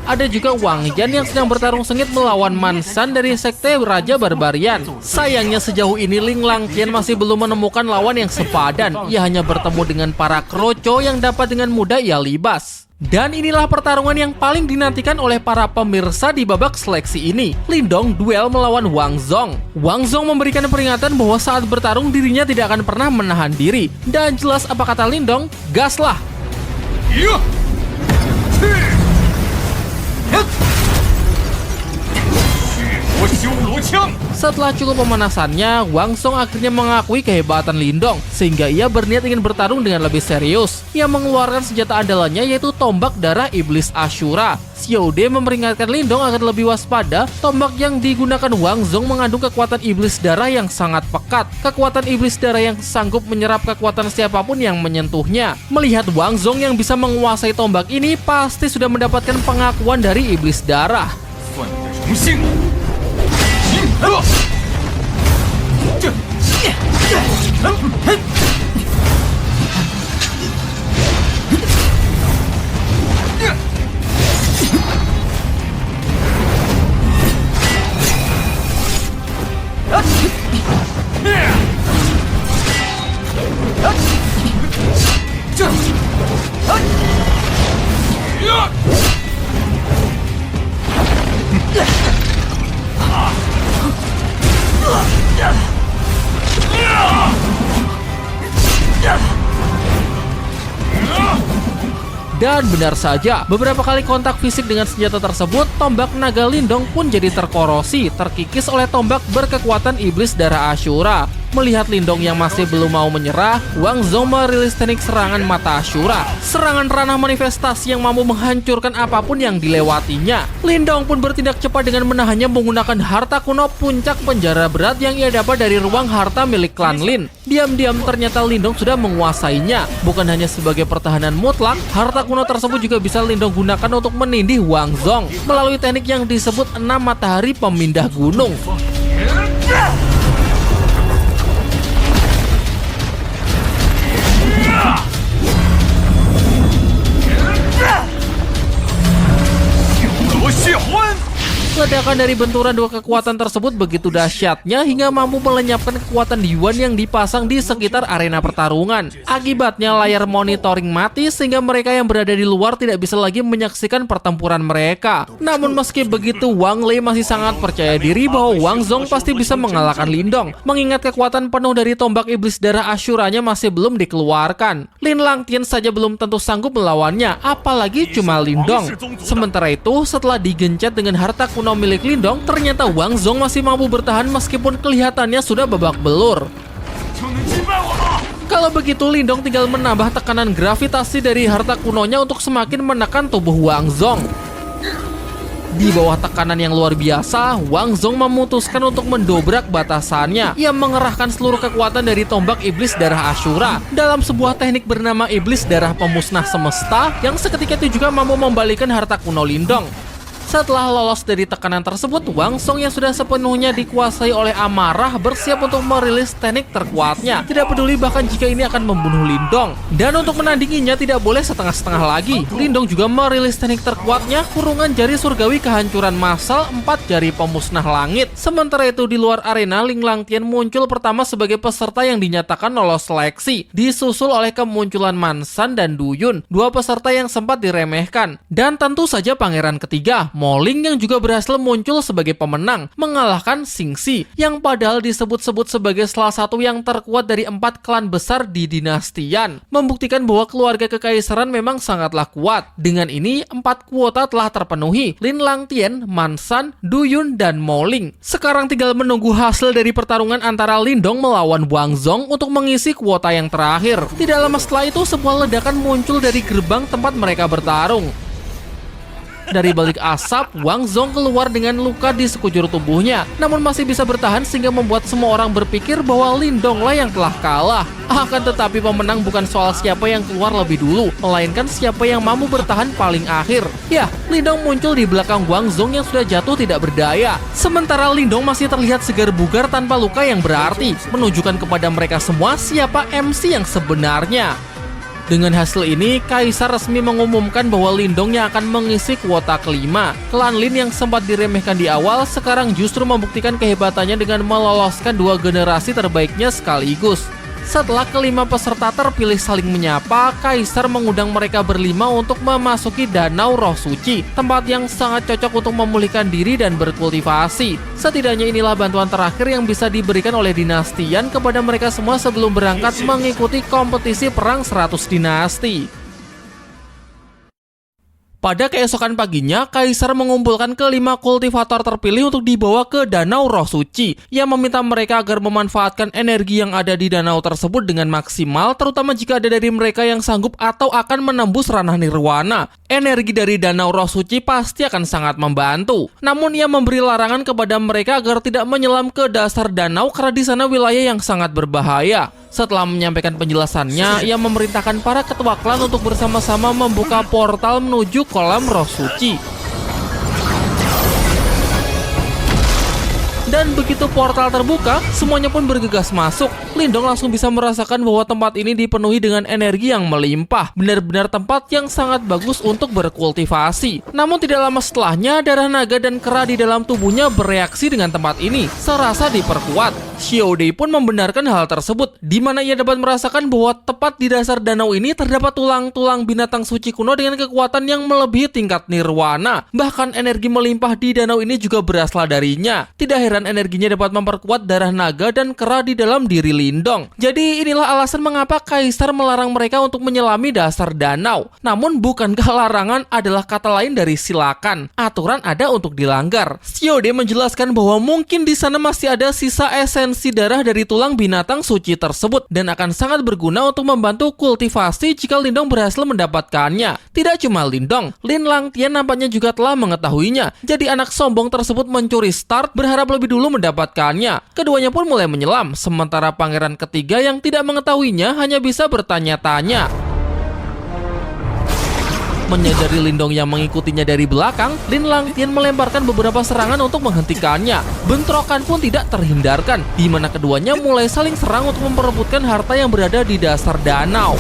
Ada juga Wang Yan yang sedang bertarung sengit melawan Mansan dari sekte Raja Barbarian. Sayangnya sejauh ini Ling Langtian masih belum menemukan lawan yang sepadan. Ia hanya bertemu dengan para kroco yang dapat dengan mudah ia libas. Dan inilah pertarungan yang paling dinantikan oleh para pemirsa di babak seleksi ini. Lindong duel melawan Wang Zong. Wang Zong memberikan peringatan bahwa saat bertarung dirinya tidak akan pernah menahan diri. Dan jelas apa kata Lindong? Gaslah! Setelah cukup pemanasannya, Wang Zong akhirnya mengakui kehebatan Lindong, sehingga ia berniat ingin bertarung dengan lebih serius. Ia mengeluarkan senjata andalannya, yaitu tombak darah iblis Ashura. Xiaode memperingatkan Lindong agar lebih waspada. Tombak yang digunakan Wang Zong mengandung kekuatan iblis darah yang sangat pekat. Kekuatan iblis darah yang sanggup menyerap kekuatan siapapun yang menyentuhnya. Melihat Wang Zong yang bisa menguasai tombak ini, pasti sudah mendapatkan pengakuan dari iblis darah. Dan benar saja, beberapa kali kontak fisik dengan senjata tersebut, tombak naga Lindong pun jadi terkorosi, terkikis oleh tombak berkekuatan iblis darah Ashura. Melihat Lindong yang masih belum mau menyerah, Wang Zhong merilis teknik serangan mata Ashura. Serangan ranah manifestasi yang mampu menghancurkan apapun yang dilewatinya. Lindong pun bertindak cepat dengan menahannya menggunakan harta kuno puncak penjara berat yang ia dapat dari ruang harta milik klan Lin. Diam-diam ternyata Lindong sudah menguasainya. Bukan hanya sebagai pertahanan mutlak, harta kuno tersebut juga bisa Lindong gunakan untuk menindih Wang Zhong melalui teknik yang disebut 6 matahari pemindah gunung. Ledakan dari benturan dua kekuatan tersebut begitu dahsyatnya hingga mampu melenyapkan kekuatan Yuan yang dipasang di sekitar arena pertarungan. Akibatnya layar monitoring mati sehingga mereka yang berada di luar tidak bisa lagi menyaksikan pertempuran mereka. Namun meski begitu, Wang Lei masih sangat percaya diri bahwa Wang Zhong pasti bisa mengalahkan Lindong, mengingat kekuatan penuh dari tombak iblis darah Ashuranya masih belum dikeluarkan. Lin Langtian saja belum tentu sanggup melawannya, apalagi cuma Lindong. Sementara itu, setelah digencet dengan harta kuno milik Lindong, ternyata Wang Zhong masih mampu bertahan meskipun kelihatannya sudah babak belur. Kalau begitu, Lindong tinggal menambah tekanan gravitasi dari harta kunonya untuk semakin menekan tubuh Wang Zhong. Di bawah tekanan yang luar biasa, Wang Zhong memutuskan untuk mendobrak batasannya. Ia mengerahkan seluruh kekuatan dari tombak iblis darah Ashura dalam sebuah teknik bernama iblis darah pemusnah semesta yang seketika itu juga mampu membalikan harta kuno Lindong. Setelah lolos dari tekanan tersebut, Wang Zhong yang sudah sepenuhnya dikuasai oleh amarah bersiap untuk merilis teknik terkuatnya. Tidak peduli bahkan jika ini akan membunuh Lindong. Dan untuk menandinginya tidak boleh setengah-setengah lagi. Lindong juga merilis teknik terkuatnya, kurungan jari surgawi kehancuran massal 4 jari pemusnah langit. Sementara itu di luar arena, Lin Langtian muncul pertama sebagai peserta yang dinyatakan lolos seleksi, disusul oleh kemunculan Mansan dan Duyun, dua peserta yang sempat diremehkan. Dan tentu saja pangeran ketiga, Moling, yang juga berhasil muncul sebagai pemenang, mengalahkan Xingxi, yang padahal disebut-sebut sebagai salah satu yang terkuat dari 4 klan besar di dinastian, membuktikan bahwa keluarga kekaisaran memang sangatlah kuat. Dengan ini, 4 kuota telah terpenuhi, Lin Langtian, Mansan, Duyun, dan Moling. Sekarang tinggal menunggu hasil dari pertarungan antara Lindong melawan Wang Zhong untuk mengisi kuota yang terakhir. Tidak lama setelah itu, sebuah ledakan muncul dari gerbang tempat mereka bertarung. Dari balik asap, Wang Zhong keluar dengan luka di sekujur tubuhnya, namun masih bisa bertahan sehingga membuat semua orang berpikir bahwa Lindong lah yang telah kalah. Akan tetapi pemenang bukan soal siapa yang keluar lebih dulu, melainkan siapa yang mampu bertahan paling akhir. Ya, Lindong muncul di belakang Wang Zhong yang sudah jatuh tidak berdaya. Sementara Lindong masih terlihat segar bugar tanpa luka yang berarti, menunjukkan kepada mereka semua siapa MC yang sebenarnya. Dengan hasil ini, Kaisar resmi mengumumkan bahwa Lindong yang akan mengisi kuota kelima. Klan Lin yang sempat diremehkan di awal, sekarang justru membuktikan kehebatannya dengan meloloskan 2 generasi terbaiknya sekaligus. Setelah kelima peserta terpilih saling menyapa, Kaisar mengundang mereka berlima untuk memasuki Danau Roh Suci, tempat yang sangat cocok untuk memulihkan diri dan berkultivasi. Setidaknya inilah bantuan terakhir yang bisa diberikan oleh dinastian kepada mereka semua sebelum berangkat mengikuti kompetisi perang 100 dinasti. Pada keesokan paginya, Kaisar mengumpulkan kelima kultivator terpilih untuk dibawa ke Danau Roh Suci. Ia meminta mereka agar memanfaatkan energi yang ada di danau tersebut dengan maksimal, terutama jika ada dari mereka yang sanggup atau akan menembus ranah nirwana. Energi dari Danau Roh Suci pasti akan sangat membantu. Namun ia memberi larangan kepada mereka agar tidak menyelam ke dasar danau karena di sana wilayah yang sangat berbahaya. Setelah menyampaikan penjelasannya, ia memerintahkan para ketua klan untuk bersama-sama membuka portal menuju kolam Roh Suci. Dan begitu portal terbuka, semuanya pun bergegas masuk. Lindong langsung bisa merasakan bahwa tempat ini dipenuhi dengan energi yang melimpah. Benar-benar tempat yang sangat bagus untuk berkultivasi. Namun tidak lama setelahnya, darah naga dan kera di dalam tubuhnya bereaksi dengan tempat ini, serasa diperkuat. Xiaodei pun membenarkan hal tersebut, di mana ia dapat merasakan bahwa tepat di dasar danau ini terdapat tulang-tulang binatang suci kuno dengan kekuatan yang melebihi tingkat nirwana. Bahkan energi melimpah di danau ini juga berasal darinya. Tidak heran energinya dapat memperkuat darah naga dan kera di dalam diri Lindong. Jadi inilah alasan mengapa Kaisar melarang mereka untuk menyelami dasar danau. Namun bukankah larangan adalah kata lain dari silakan? Aturan ada untuk dilanggar. Xiaodei menjelaskan bahwa mungkin di sana masih ada sisa esensi darah dari tulang binatang suci tersebut dan akan sangat berguna untuk membantu kultivasi jika Lindong berhasil mendapatkannya. Tidak cuma Lindong, Lin Langtian nampaknya juga telah mengetahuinya. Jadi anak sombong tersebut mencuri start berharap lebih dulu mendapatkannya. Keduanya pun mulai menyelam, sementara pangeran ketiga yang tidak mengetahuinya hanya bisa bertanya-tanya. Menyadari Lindong yang mengikutinya dari belakang, Lin Langtian melemparkan beberapa serangan untuk menghentikannya. Bentrokan pun tidak terhindarkan, di mana keduanya mulai saling serang untuk memperebutkan harta yang berada di dasar danau.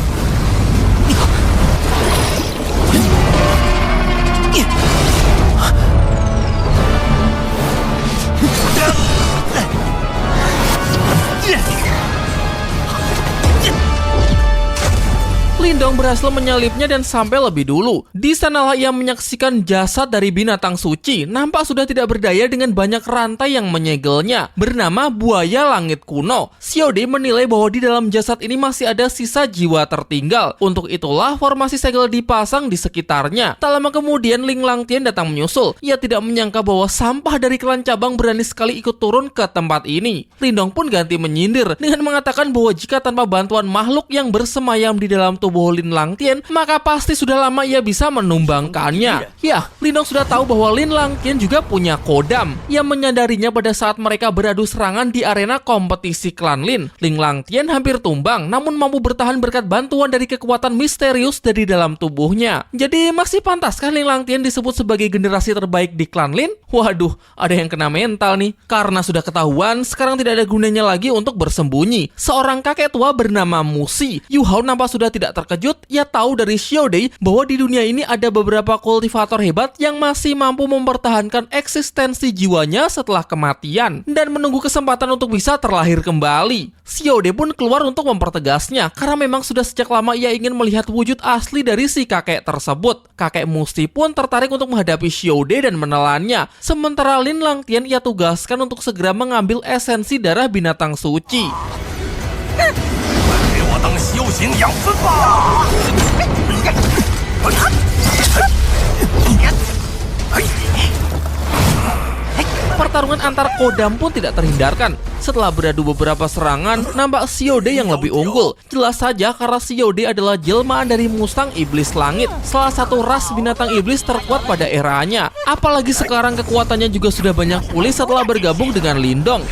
Lindong berhasil menyalipnya dan sampai lebih dulu. Di sanalah ia menyaksikan jasad dari binatang suci. Nampak sudah tidak berdaya dengan banyak rantai yang menyegelnya. Bernama buaya langit kuno. Xiaodei menilai bahwa di dalam jasad ini masih ada sisa jiwa tertinggal. Untuk itulah formasi segel dipasang di sekitarnya. Tak lama kemudian Lin Langtian datang menyusul. Ia tidak menyangka bahwa sampah dari klan cabang berani sekali ikut turun ke tempat ini. Lindong pun ganti menyindir dengan mengatakan bahwa jika tanpa bantuan makhluk yang bersemayam di dalam tubuh Lin Langtian, maka pasti sudah lama ia bisa menumbangkannya. Ya, Lindong sudah tahu bahwa Lin Langtian juga punya kodam. Ia menyadarinya pada saat mereka beradu serangan di arena kompetisi klan Lin. Lin Langtian hampir tumbang, namun mampu bertahan berkat bantuan dari kekuatan misterius dari dalam tubuhnya. Jadi masih pantaskah Lin Langtian disebut sebagai generasi terbaik di klan Lin? Waduh, ada yang kena mental nih. Karena sudah ketahuan, sekarang tidak ada gunanya lagi untuk bersembunyi. Seorang kakek tua bernama Musi. Yu Hao nampak sudah tidak terkejut. Ia tahu dari Xiaodei bahwa di dunia ini ada beberapa kultivator hebat yang masih mampu mempertahankan eksistensi jiwanya setelah kematian dan menunggu kesempatan untuk bisa terlahir kembali. Xiaodei pun keluar untuk mempertegasnya karena memang sudah sejak lama ia ingin melihat wujud asli dari si kakek tersebut. Kakek Musi pun tertarik untuk menghadapi Xiaodei dan menelannya. Sementara Lin Langtian ia tugaskan untuk segera mengambil esensi darah binatang suci. Pertarungan antar kodam pun tidak terhindarkan. Setelah beradu beberapa serangan, nampak Xiaodei yang lebih unggul. Jelas saja karena Xiaodei adalah jelmaan dari Mustang Iblis Langit, salah satu ras binatang iblis terkuat pada eranya. Apalagi sekarang kekuatannya juga sudah banyak pulih setelah bergabung dengan Lindong.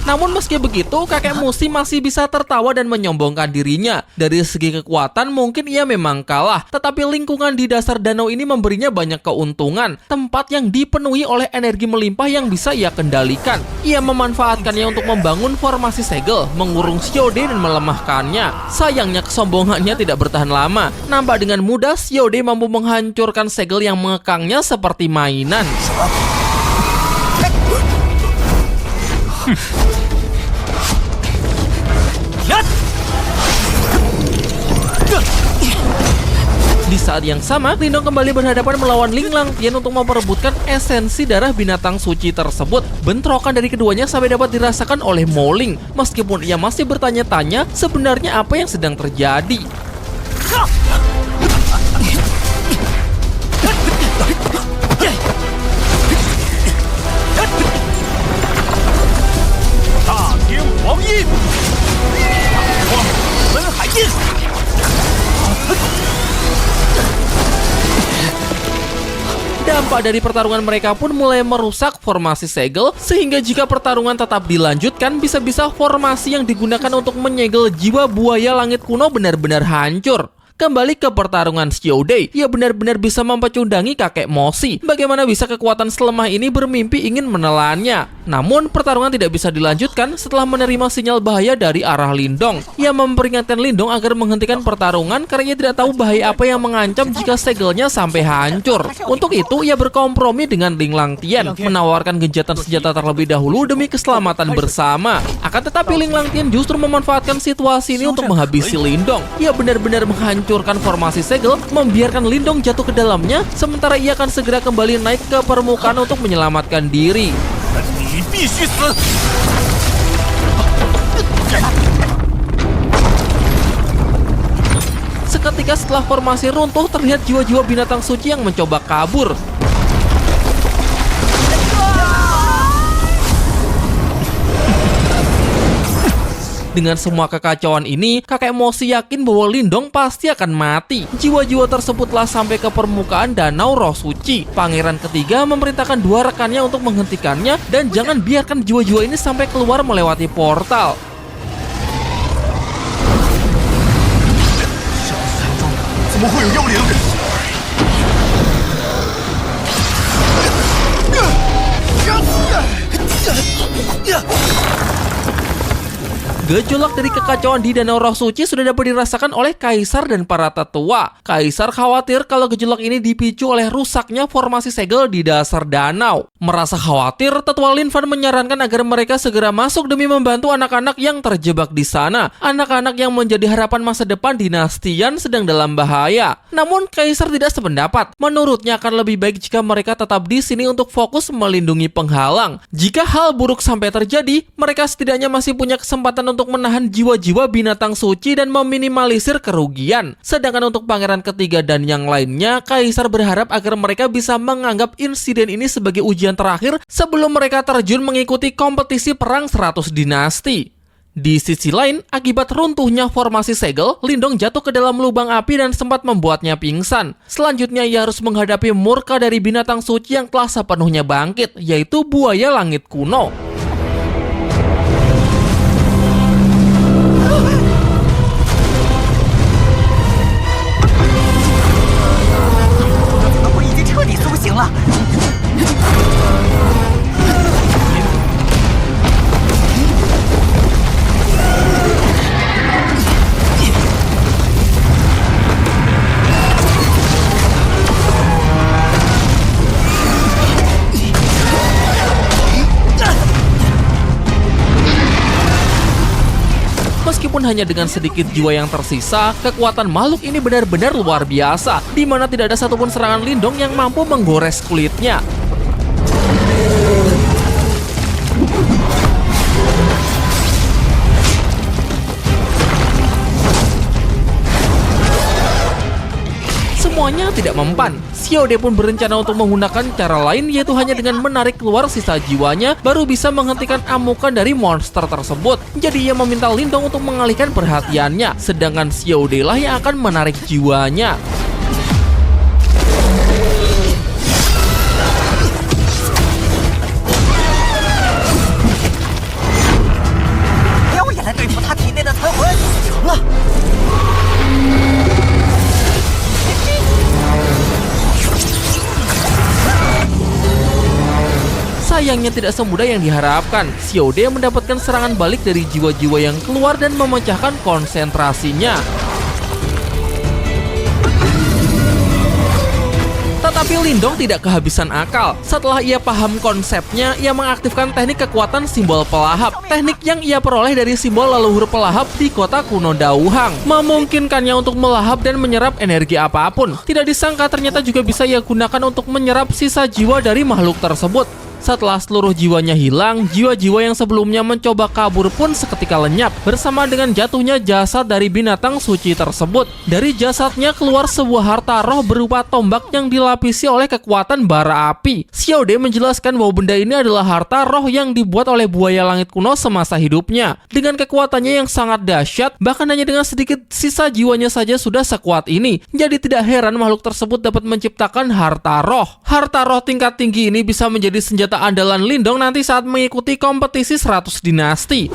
Namun meski begitu, kakek Musi masih bisa tertawa dan menyombongkan dirinya. Dari segi kekuatan mungkin ia memang kalah, tetapi lingkungan di dasar danau ini memberinya banyak keuntungan. Tempat yang dipenuhi oleh energi melimpah yang bisa ia kendalikan. Ia memanfaatkannya untuk membangun formasi segel, mengurung Xiaodei dan melemahkannya. Sayangnya kesombongannya tidak bertahan lama. Nampak dengan mudah Xiaodei mampu menghancurkan segel yang mengekangnya seperti mainan. Di saat yang sama, Lindong kembali berhadapan melawan Lin Langtian untuk memperebutkan esensi darah binatang suci tersebut. Bentrokan dari keduanya sampai dapat dirasakan oleh Mo Ling. Meskipun ia masih bertanya-tanya sebenarnya apa yang sedang terjadi. Dampak dari pertarungan mereka pun mulai merusak formasi segel, sehingga jika pertarungan tetap dilanjutkan, bisa-bisa formasi yang digunakan untuk menyegel jiwa buaya langit kuno benar-benar hancur. Kembali ke pertarungan Xiaode, ia benar-benar bisa mempecundangi kakek Moshi. Bagaimana bisa kekuatan selemah ini bermimpi ingin menelannya? Namun pertarungan tidak bisa dilanjutkan setelah menerima sinyal bahaya dari arah Lindong. Ia memperingatkan Lindong agar menghentikan pertarungan karena ia tidak tahu bahaya apa yang mengancam jika segelnya sampai hancur. Untuk itu ia berkompromi dengan Ling Langtian, menawarkan gencatan senjata terlebih dahulu demi keselamatan bersama. Akan tetapi Ling Langtian justru memanfaatkan situasi ini untuk menghabisi Lindong. Ia benar-benar menghancurkan formasi segel, membiarkan Lindong jatuh ke dalamnya, sementara ia akan segera kembali naik ke permukaan untuk menyelamatkan diri. Seketika setelah formasi runtuh, terlihat jiwa-jiwa binatang suci yang mencoba kabur. Dengan semua kekacauan ini, kakek Moshi yakin bahwa Lindong pasti akan mati. Jiwa-jiwa tersebutlah sampai ke permukaan danau roh suci. Pangeran ketiga memerintahkan dua rekannya untuk menghentikannya dan jangan biarkan jiwa-jiwa ini sampai keluar melewati portal. Gejolak dari kekacauan di Danau Roh Suci sudah dapat dirasakan oleh Kaisar dan para tetua. Kaisar khawatir kalau gejolak ini dipicu oleh rusaknya formasi segel di dasar danau. Merasa khawatir, tetua Lin Fan menyarankan agar mereka segera masuk demi membantu anak-anak yang terjebak di sana. Anak-anak yang menjadi harapan masa depan dinasti Yan sedang dalam bahaya. Namun Kaisar tidak sependapat. Menurutnya akan lebih baik jika mereka tetap di sini untuk fokus melindungi penghalang. Jika hal buruk sampai terjadi, mereka setidaknya masih punya kesempatan untuk menahan jiwa-jiwa binatang suci dan meminimalisir kerugian. Sedangkan untuk pangeran ketiga dan yang lainnya, Kaisar berharap agar mereka bisa menganggap insiden ini sebagai ujian terakhir sebelum mereka terjun mengikuti kompetisi perang 100 dinasti. Di sisi lain, akibat runtuhnya formasi segel, Lindong jatuh ke dalam lubang api dan sempat membuatnya pingsan. Selanjutnya ia harus menghadapi murka dari binatang suci yang telah sepenuhnya bangkit, yaitu buaya langit kuno. Meskipun hanya dengan sedikit jiwa yang tersisa, kekuatan makhluk ini benar-benar luar biasa, di mana tidak ada satupun serangan Lindong yang mampu menggores kulitnya. Semuanya tidak mempan. Xiaode pun berencana untuk menggunakan cara lain, yaitu hanya dengan menarik keluar sisa jiwanya baru bisa menghentikan amukan dari monster tersebut. Jadi ia meminta Lindong untuk mengalihkan perhatiannya, sedangkan Xiaode lah yang akan menarik jiwanya. Sayangnya tidak semudah yang diharapkan. Xiaode mendapatkan serangan balik dari jiwa-jiwa yang keluar dan memecahkan konsentrasinya. Tetapi Lindong tidak kehabisan akal. Setelah ia paham konsepnya, ia mengaktifkan teknik kekuatan simbol pelahap. Teknik yang ia peroleh dari simbol leluhur pelahap di kota kuno Dauhang, memungkinkannya untuk melahap dan menyerap energi apapun. Tidak disangka ternyata juga bisa ia gunakan untuk menyerap sisa jiwa dari makhluk tersebut. Setelah seluruh jiwanya hilang, jiwa-jiwa yang sebelumnya mencoba kabur pun seketika lenyap bersama dengan jatuhnya jasad dari binatang suci tersebut. Dari jasadnya keluar sebuah harta roh berupa tombak yang dilapisi oleh kekuatan bara api. Xiaode menjelaskan bahwa benda ini adalah harta roh yang dibuat oleh buaya langit kuno semasa hidupnya. Dengan kekuatannya yang sangat dahsyat, bahkan hanya dengan sedikit sisa jiwanya saja sudah sekuat ini. Jadi tidak heran makhluk tersebut dapat menciptakan harta roh. Harta roh tingkat tinggi ini bisa menjadi senjata andalan Lindong nanti saat mengikuti kompetisi 100 dinasti.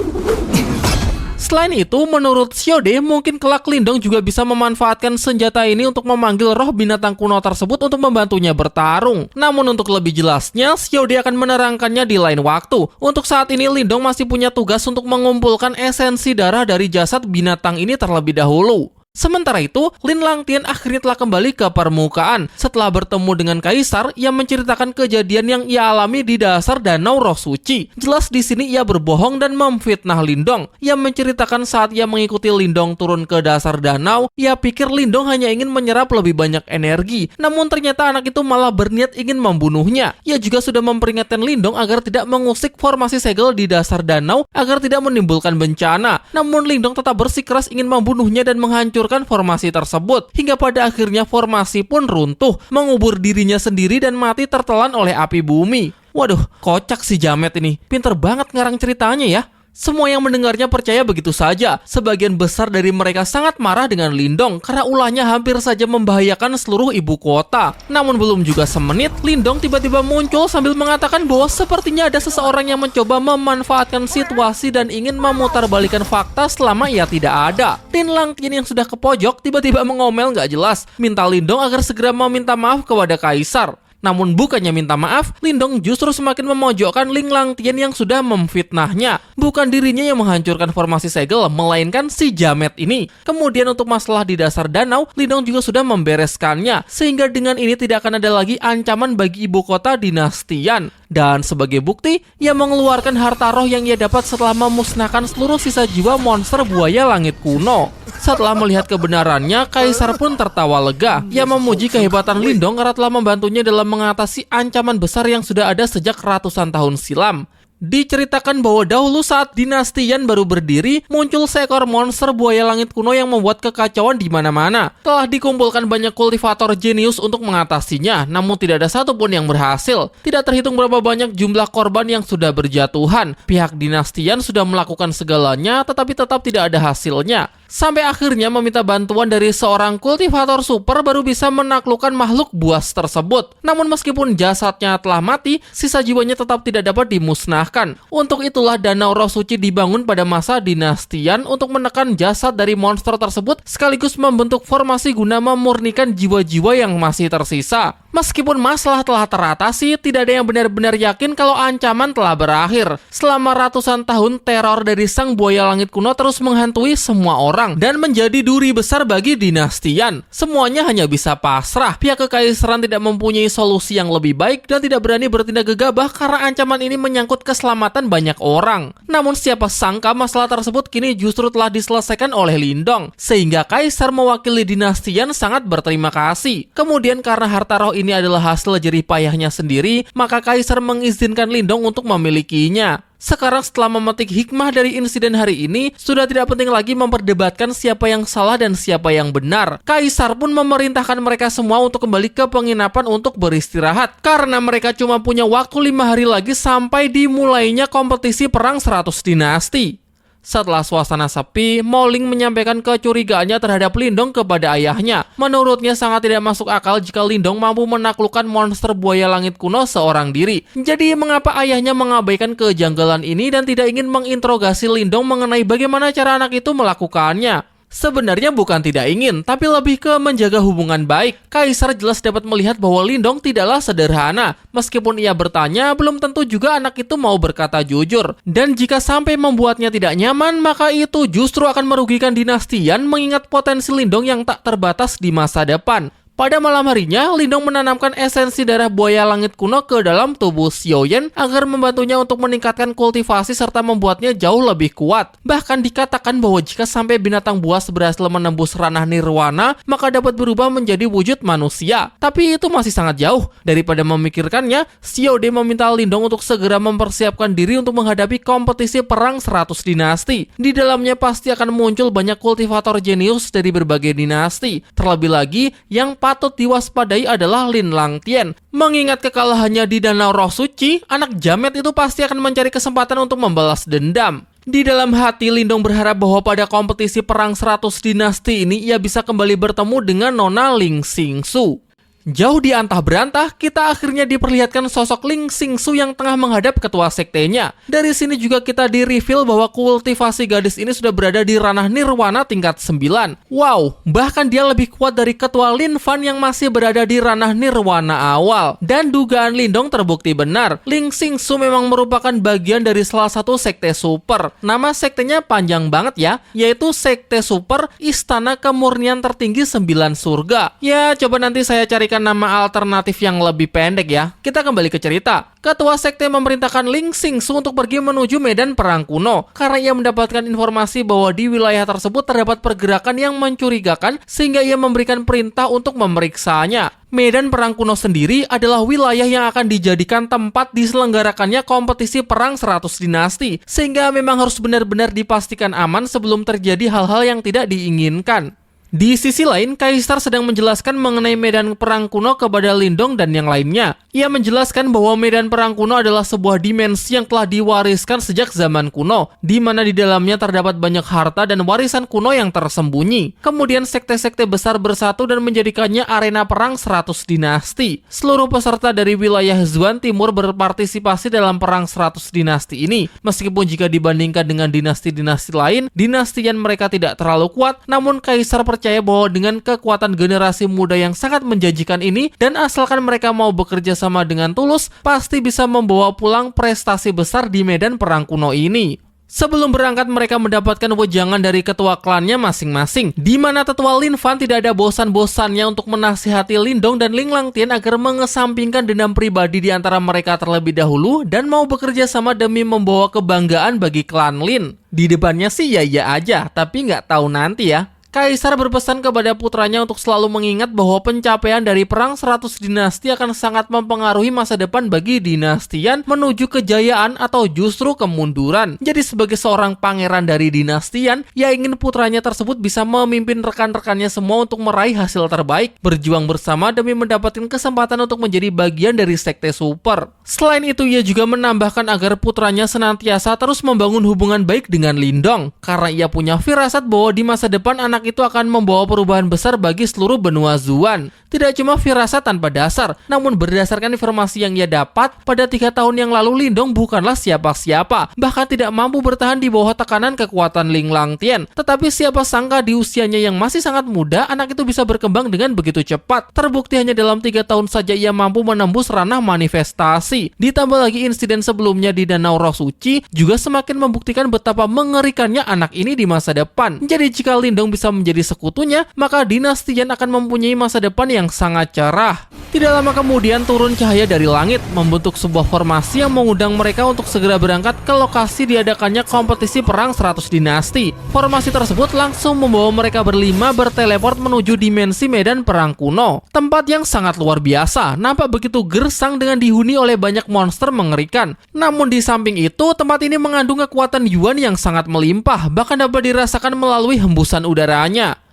Selain itu, menurut Xiaode, mungkin kelak Lindong juga bisa memanfaatkan senjata ini untuk memanggil roh binatang kuno tersebut untuk membantunya bertarung. Namun untuk lebih jelasnya, Xiaode akan menerangkannya di lain waktu. Untuk saat ini, Lindong masih punya tugas untuk mengumpulkan esensi darah dari jasad binatang ini terlebih dahulu. Sementara itu, Lin Langtian akhirnya telah kembali ke permukaan setelah bertemu dengan Kaisar yang menceritakan kejadian yang ia alami di dasar Danau Roh Suci. Jelas di sini ia berbohong dan memfitnah Lindong. Ia menceritakan saat ia mengikuti Lindong turun ke dasar danau, ia pikir Lindong hanya ingin menyerap lebih banyak energi. Namun ternyata anak itu malah berniat ingin membunuhnya. Ia juga sudah memperingatkan Lindong agar tidak mengusik formasi segel di dasar danau agar tidak menimbulkan bencana. Namun Lindong tetap bersikeras ingin membunuhnya dan menghancurkan formasi tersebut, hingga pada akhirnya formasi pun runtuh, mengubur dirinya sendiri dan mati tertelan oleh api bumi. Waduh, kocak si Jamet ini, pinter banget ngarang ceritanya ya. Semua yang mendengarnya percaya begitu saja. Sebagian besar dari mereka sangat marah dengan Lindong karena ulahnya hampir saja membahayakan seluruh ibu kota. Namun belum juga semenit, Lindong tiba-tiba muncul sambil mengatakan bahwa sepertinya ada seseorang yang mencoba memanfaatkan situasi dan ingin memutarbalikkan fakta selama ia tidak ada. Lin Langtian yang sudah ke pojok tiba-tiba mengomel gak jelas, minta Lindong agar segera meminta maaf kepada Kaisar. Namun bukannya minta maaf, Lindong justru semakin memojokkan Lin Langtian yang sudah memfitnahnya. Bukan dirinya yang menghancurkan formasi segel, melainkan si Jamet ini. Kemudian untuk masalah di dasar danau, Lindong juga sudah membereskannya, sehingga dengan ini tidak akan ada lagi ancaman bagi ibu kota dinastian. Dan sebagai bukti, ia mengeluarkan harta roh yang ia dapat setelah memusnahkan seluruh sisa jiwa monster buaya langit kuno. Setelah melihat kebenarannya, Kaisar pun tertawa lega. Ia memuji kehebatan Lindong karena telah membantunya dalam mengatasi ancaman besar yang sudah ada sejak ratusan tahun silam. Diceritakan bahwa dahulu saat dinasti Yan baru berdiri, muncul seekor monster buaya langit kuno yang membuat kekacauan di mana-mana. Telah dikumpulkan banyak kultivator jenius untuk mengatasinya, namun tidak ada satupun yang berhasil. Tidak terhitung berapa banyak jumlah korban yang sudah berjatuhan. Pihak dinasti Yan sudah melakukan segalanya, tetapi tetap tidak ada hasilnya. Sampai akhirnya meminta bantuan dari seorang kultivator super baru bisa menaklukkan makhluk buas tersebut. Namun meskipun jasadnya telah mati, sisa jiwanya tetap tidak dapat dimusnahkan. Untuk itulah Danau Roh Suci dibangun pada masa dinastian untuk menekan jasad dari monster tersebut sekaligus membentuk formasi guna memurnikan jiwa-jiwa yang masih tersisa. Meskipun masalah telah teratasi, tidak ada yang benar-benar yakin kalau ancaman telah berakhir. Selama ratusan tahun, teror dari sang buaya langit kuno terus menghantui semua orang dan menjadi duri besar bagi dinasti Yan. Semuanya hanya bisa pasrah. Pihak kekaisaran tidak mempunyai solusi yang lebih baik dan tidak berani bertindak gegabah karena ancaman ini menyangkut keselamatan banyak orang. Namun siapa sangka masalah tersebut kini justru telah diselesaikan oleh Lindong, sehingga Kaisar mewakili dinasti Yan sangat berterima kasih. Kemudian karena harta roh ini adalah hasil jerih payahnya sendiri, maka Kaisar mengizinkan Lindong untuk memilikinya. Sekarang setelah memetik hikmah dari insiden hari ini, sudah tidak penting lagi memperdebatkan siapa yang salah dan siapa yang benar. Kaisar pun memerintahkan mereka semua untuk kembali ke penginapan untuk beristirahat, karena mereka cuma punya waktu 5 hari lagi sampai dimulainya kompetisi perang 100 dinasti. Setelah suasana sepi, Moling menyampaikan kecurigaannya terhadap Lindong kepada ayahnya. Menurutnya sangat tidak masuk akal jika Lindong mampu menaklukkan monster buaya langit kuno seorang diri. Jadi mengapa ayahnya mengabaikan kejanggalan ini dan tidak ingin menginterogasi Lindong mengenai bagaimana cara anak itu melakukannya? Sebenarnya bukan tidak ingin, tapi lebih ke menjaga hubungan baik. Kaisar jelas dapat melihat bahwa Lindong tidaklah sederhana. Meskipun ia bertanya, belum tentu juga anak itu mau berkata jujur. Dan jika sampai membuatnya tidak nyaman, maka itu justru akan merugikan dinasti Yan mengingat potensi Lindong yang tak terbatas di masa depan. Pada malam harinya, Lindong menanamkan esensi darah buaya langit kuno ke dalam tubuh Xiaoyan agar membantunya untuk meningkatkan kultivasi serta membuatnya jauh lebih kuat. Bahkan dikatakan bahwa jika sampai binatang buas berhasil menembus ranah nirwana, maka dapat berubah menjadi wujud manusia. Tapi itu masih sangat jauh. Daripada memikirkannya, Xiaode meminta Lindong untuk segera mempersiapkan diri untuk menghadapi kompetisi perang 100 dinasti. Di dalamnya pasti akan muncul banyak kultivator jenius dari berbagai dinasti. Terlebih lagi, yang patut diwaspadai adalah Lin Langtian. Mengingat kekalahannya di Danau Roh Suci, anak Jamet itu pasti akan mencari kesempatan untuk membalas dendam. Di dalam hati, Lindong berharap bahwa pada kompetisi perang 100 dinasti ini ia bisa kembali bertemu dengan Nona Ling Xingsu. Jauh di antah berantah, kita akhirnya diperlihatkan sosok Ling Xingsu yang tengah menghadap ketua sektenya. Dari sini juga kita di-reveal bahwa kultivasi gadis ini sudah berada di ranah nirwana tingkat 9. Wow, bahkan dia lebih kuat dari ketua Lin Fan yang masih berada di ranah nirwana awal. Dan dugaan Lindong terbukti benar. Ling Xingsu memang merupakan bagian dari salah satu sekte super. Nama sektenya panjang banget ya, yaitu Sekte Super Istana Kemurnian Tertinggi 9 Surga. Ya, coba nanti saya carikan nama alternatif yang lebih pendek ya. Kita kembali ke cerita. Ketua sekte memerintahkan Ling Xingsu untuk pergi menuju medan perang kuno karena ia mendapatkan informasi bahwa di wilayah tersebut terdapat pergerakan yang mencurigakan sehingga ia memberikan perintah untuk memeriksanya. Medan perang kuno sendiri adalah wilayah yang akan dijadikan tempat diselenggarakannya kompetisi perang 100 dinasti sehingga memang harus benar-benar dipastikan aman sebelum terjadi hal-hal yang tidak diinginkan. Di sisi lain, Kaisar sedang menjelaskan mengenai medan perang kuno kepada Lindong dan yang lainnya. Ia menjelaskan bahwa medan perang kuno adalah sebuah dimensi yang telah diwariskan sejak zaman kuno, di mana di dalamnya terdapat banyak harta dan warisan kuno yang tersembunyi. Kemudian sekte-sekte besar bersatu dan menjadikannya arena perang 100 dinasti. Seluruh peserta dari wilayah Zuan Timur berpartisipasi dalam perang 100 dinasti ini. Meskipun jika dibandingkan dengan dinasti-dinasti lain, dinastian mereka tidak terlalu kuat, namun Kaisar percaya bahwa dengan kekuatan generasi muda yang sangat menjanjikan ini dan asalkan mereka mau bekerja sama dengan tulus, pasti bisa membawa pulang prestasi besar di medan perang kuno ini. Sebelum berangkat mereka mendapatkan wejangan dari ketua klannya masing-masing, di mana tetua Lin Fan tidak ada bosan-bosannya untuk menasihati Lindong dan Ling Langtian agar mengesampingkan dendam pribadi di antara mereka terlebih dahulu dan mau bekerja sama demi membawa kebanggaan bagi klan Lin. Di depannya sih ya aja, tapi nggak tahu nanti ya. Kaisar berpesan kepada putranya untuk selalu mengingat bahwa pencapaian dari perang 100 dinasti akan sangat mempengaruhi masa depan bagi dinastian menuju kejayaan atau justru kemunduran. Jadi sebagai seorang pangeran dari dinastian, ia ingin putranya tersebut bisa memimpin rekan-rekannya semua untuk meraih hasil terbaik, berjuang bersama demi mendapatkan kesempatan untuk menjadi bagian dari sekte super. Selain itu, ia juga menambahkan agar putranya senantiasa terus membangun hubungan baik dengan Lindong, karena ia punya firasat bahwa di masa depan anak itu akan membawa perubahan besar bagi seluruh benua Zuan. Tidak cuma firasat tanpa dasar, namun berdasarkan informasi yang ia dapat, pada 3 tahun yang lalu Lindong bukanlah siapa-siapa, bahkan tidak mampu bertahan di bawah tekanan kekuatan Ling Langtian. Tetapi siapa sangka di usianya yang masih sangat muda, anak itu bisa berkembang dengan begitu cepat. Terbukti hanya dalam 3 tahun saja ia mampu menembus ranah manifestasi. Ditambah lagi insiden sebelumnya di Danau Roh Suci, juga semakin membuktikan betapa mengerikannya anak ini di masa depan. Jadi jika Lindong bisa menjadi sekutunya, maka dinasti Yan akan mempunyai masa depan yang sangat cerah. Tidak lama kemudian turun cahaya dari langit, membentuk sebuah formasi yang mengundang mereka untuk segera berangkat ke lokasi diadakannya kompetisi perang 100 dinasti. Formasi tersebut langsung membawa mereka berlima berteleport menuju dimensi medan perang kuno. Tempat yang sangat luar biasa, nampak begitu gersang dengan dihuni oleh banyak monster mengerikan. Namun di samping itu, tempat ini mengandung kekuatan Yuan yang sangat melimpah, bahkan dapat dirasakan melalui hembusan udara.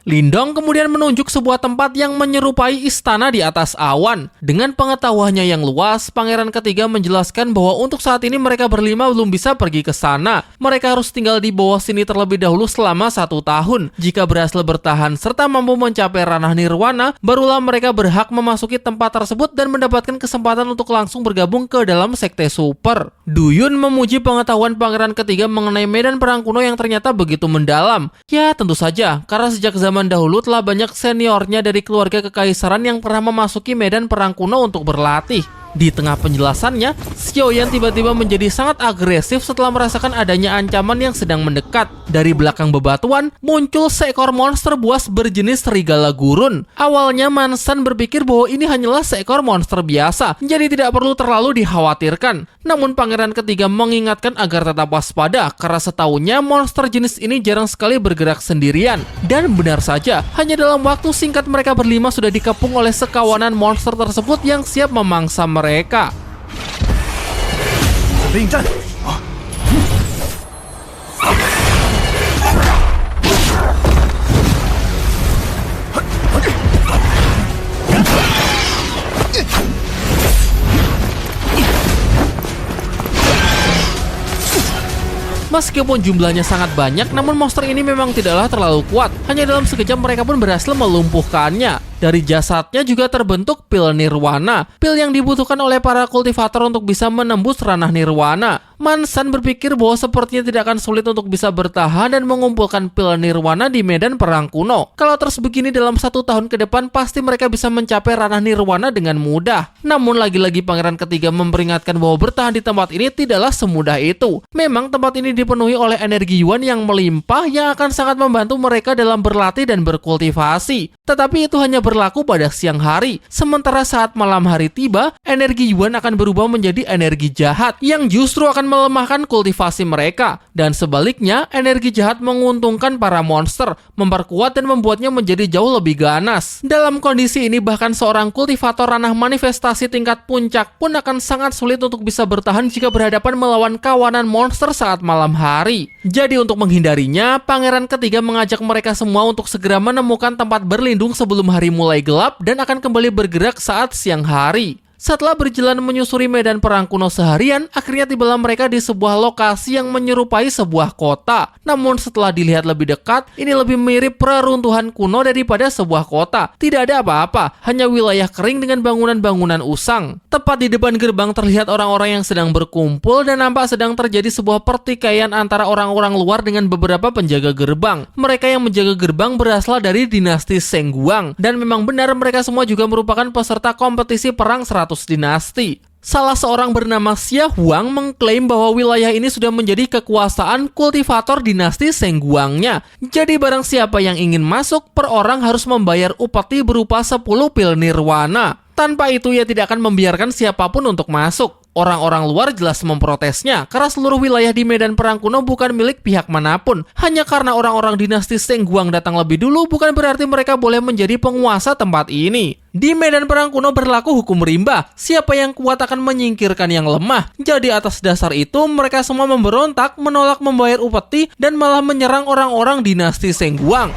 Lindong kemudian menunjuk sebuah tempat yang menyerupai istana di atas awan. Dengan pengetahuannya yang luas, pangeran ketiga menjelaskan bahwa untuk saat ini mereka berlima belum bisa pergi ke sana. Mereka harus tinggal di bawah sini terlebih dahulu selama 1 tahun. Jika berhasil bertahan serta mampu mencapai ranah nirwana, barulah mereka berhak memasuki tempat tersebut dan mendapatkan kesempatan untuk langsung bergabung ke dalam sekte super. Duyun memuji pengetahuan pangeran ketiga mengenai medan perang kuno yang ternyata begitu mendalam. Ya tentu saja, karena sejak zaman dahulu telah banyak seniornya dari keluarga kekaisaran yang pernah memasuki medan perang kuno untuk berlatih. Di tengah penjelasannya, Xiaoyan tiba-tiba menjadi sangat agresif setelah merasakan adanya ancaman yang sedang mendekat. Dari belakang bebatuan, muncul seekor monster buas berjenis serigala gurun. Awalnya Mansan berpikir bahwa ini hanyalah seekor monster biasa, jadi tidak perlu terlalu dikhawatirkan. Namun pangeran ketiga mengingatkan agar tetap waspada, karena setahunya monster jenis ini jarang sekali bergerak sendirian. Dan benar saja, hanya dalam waktu singkat mereka berlima sudah dikepung oleh sekawanan monster tersebut yang siap memangsa mereka. Meskipun jumlahnya sangat banyak, namun monster ini memang tidaklah terlalu kuat. Hanya dalam sekejap mereka pun berhasil melumpuhkannya. Dari jasadnya juga terbentuk pil nirwana, pil yang dibutuhkan oleh para kultivator untuk bisa menembus ranah nirwana. Mansan berpikir bahwa sepertinya tidak akan sulit untuk bisa bertahan dan mengumpulkan pil nirwana di medan perang kuno. Kalau terus begini dalam 1 tahun ke depan, pasti mereka bisa mencapai ranah nirwana dengan mudah. Namun lagi-lagi pangeran ketiga memperingatkan bahwa bertahan di tempat ini tidaklah semudah itu. Memang tempat ini dipenuhi oleh energi yuan yang melimpah yang akan sangat membantu mereka dalam berlatih dan berkultivasi. Tetapi itu hanya berlaku pada siang hari. Sementara saat malam hari tiba, energi yuan akan berubah menjadi energi jahat yang justru akan melemahkan kultivasi mereka. Dan sebaliknya, energi jahat menguntungkan para monster, memperkuat dan membuatnya menjadi jauh lebih ganas. Dalam kondisi ini, bahkan seorang kultivator ranah manifestasi tingkat puncak pun akan sangat sulit untuk bisa bertahan jika berhadapan melawan kawanan monster saat malam hari. Jadi untuk menghindarinya, pangeran ketiga mengajak mereka semua untuk segera menemukan tempat berlindung sebelum hari mulai gelap dan akan kembali bergerak saat siang hari. Setelah berjalan menyusuri medan perang kuno seharian, akhirnya tibalah mereka di sebuah lokasi yang menyerupai sebuah kota. Namun setelah dilihat lebih dekat, ini lebih mirip reruntuhan kuno daripada sebuah kota. Tidak ada apa-apa, hanya wilayah kering dengan bangunan-bangunan usang. Tepat di depan gerbang terlihat orang-orang yang sedang berkumpul dan nampak sedang terjadi sebuah pertikaian antara orang-orang luar dengan beberapa penjaga gerbang. Mereka yang menjaga gerbang berasal dari dinasti Sengguang, dan memang benar mereka semua juga merupakan peserta kompetisi perang 100 dinasti. Salah seorang bernama Xia Huang mengklaim bahwa wilayah ini sudah menjadi kekuasaan kultivator dinasti Sengguangnya. Jadi barang siapa yang ingin masuk, per orang harus membayar upeti berupa 10 pil nirwana. Tanpa itu ia tidak akan membiarkan siapapun untuk masuk. Orang-orang luar jelas memprotesnya, karena seluruh wilayah di medan perang kuno bukan milik pihak manapun. Hanya karena orang-orang dinasti Sengguang datang lebih dulu, bukan berarti mereka boleh menjadi penguasa tempat ini. Di medan perang kuno berlaku hukum rimba, siapa yang kuat akan menyingkirkan yang lemah. Jadi atas dasar itu, mereka semua memberontak, menolak membayar upeti, dan malah menyerang orang-orang dinasti Sengguang.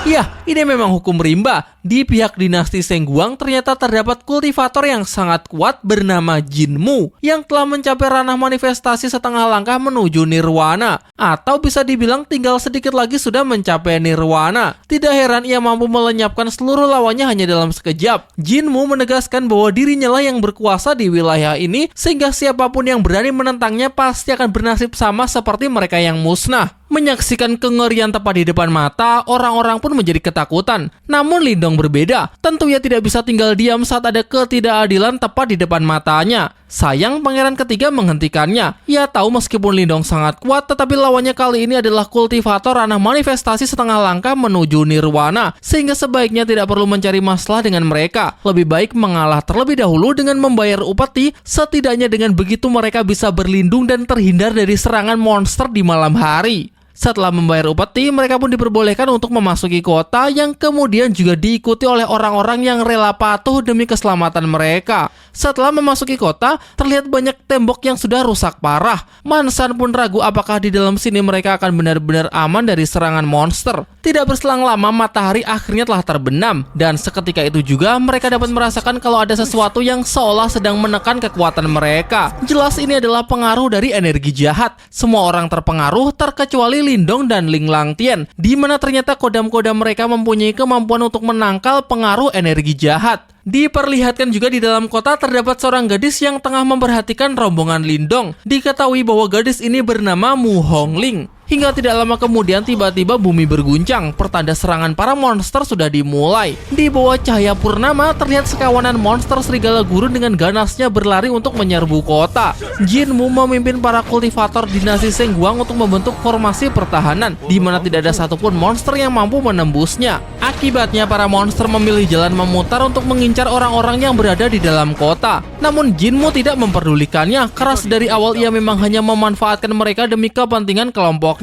Ya, ini memang hukum rimba. Di pihak dinasti Sengguang ternyata terdapat kultivator yang sangat kuat bernama Jinmu yang telah mencapai ranah manifestasi setengah langkah menuju nirwana. Atau bisa dibilang tinggal sedikit lagi sudah mencapai nirwana. Tidak heran ia mampu melenyapkan seluruh lawannya hanya dalam sekejap. Jinmu menegaskan bahwa dirinya lah yang berkuasa di wilayah ini, sehingga siapapun yang berani menentangnya pasti akan bernasib sama seperti mereka yang musnah. Menyaksikan kengerian tepat di depan mata, orang-orang pun menjadi ketakutan. Namun Lindong berbeda. Tentu ia tidak bisa tinggal diam saat ada ketidakadilan tepat di depan matanya. Sayang pangeran ketiga menghentikannya. Ia tahu meskipun Lindong sangat kuat, tetapi lawannya kali ini adalah kultivator ranah manifestasi setengah langkah menuju nirwana. Sehingga sebaiknya tidak perlu mencari masalah dengan mereka. Lebih baik mengalah terlebih dahulu dengan membayar upeti. Setidaknya dengan begitu mereka bisa berlindung dan terhindar dari serangan monster di malam hari. Setelah membayar upeti, mereka pun diperbolehkan untuk memasuki kota yang kemudian juga diikuti oleh orang-orang yang rela patuh demi keselamatan mereka. Setelah memasuki kota, terlihat banyak tembok yang sudah rusak parah. Mansan pun ragu apakah di dalam sini mereka akan benar-benar aman dari serangan monster. Tidak berselang lama, matahari akhirnya telah terbenam. Dan seketika itu juga mereka dapat merasakan kalau ada sesuatu yang seolah sedang menekan kekuatan mereka. Jelas ini adalah pengaruh dari energi jahat. Semua orang terpengaruh terkecuali Lindong dan Ling Langtian, di mana ternyata kodam-kodam mereka mempunyai kemampuan untuk menangkal pengaruh energi jahat. Diperlihatkan juga di dalam kota terdapat seorang gadis yang tengah memperhatikan rombongan Lindong. Diketahui bahwa gadis ini bernama Mu Hongling. Hingga tidak lama kemudian tiba-tiba bumi berguncang, pertanda serangan para monster sudah dimulai. Di bawah cahaya purnama terlihat sekawanan monster serigala gurun dengan ganasnya berlari untuk menyerbu kota. Jinmu memimpin para kultivator dinasti Sengguang untuk membentuk formasi pertahanan, di mana tidak ada satupun monster yang mampu menembusnya. Akibatnya para monster memilih jalan memutar untuk mengincar orang-orang yang berada di dalam kota. Namun Jinmu tidak memperdulikannya, karena dari awal ia memang hanya memanfaatkan mereka demi kepentingan kelompok.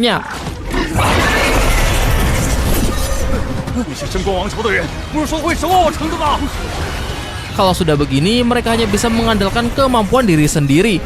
Kalau sudah begini, mereka hanya bisa mengandalkan kemampuan diri sendiri.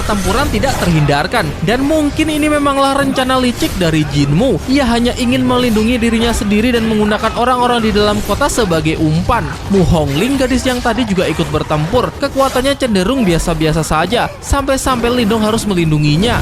pertempuran tidak terhindarkan. Dan mungkin ini memanglah rencana licik dari Jinmu. Ia hanya ingin melindungi dirinya sendiri dan menggunakan orang-orang di dalam kota sebagai umpan. Mu Hongling, gadis yang tadi juga ikut bertempur. Kekuatannya cenderung biasa-biasa saja, sampai-sampai Lindong harus melindunginya.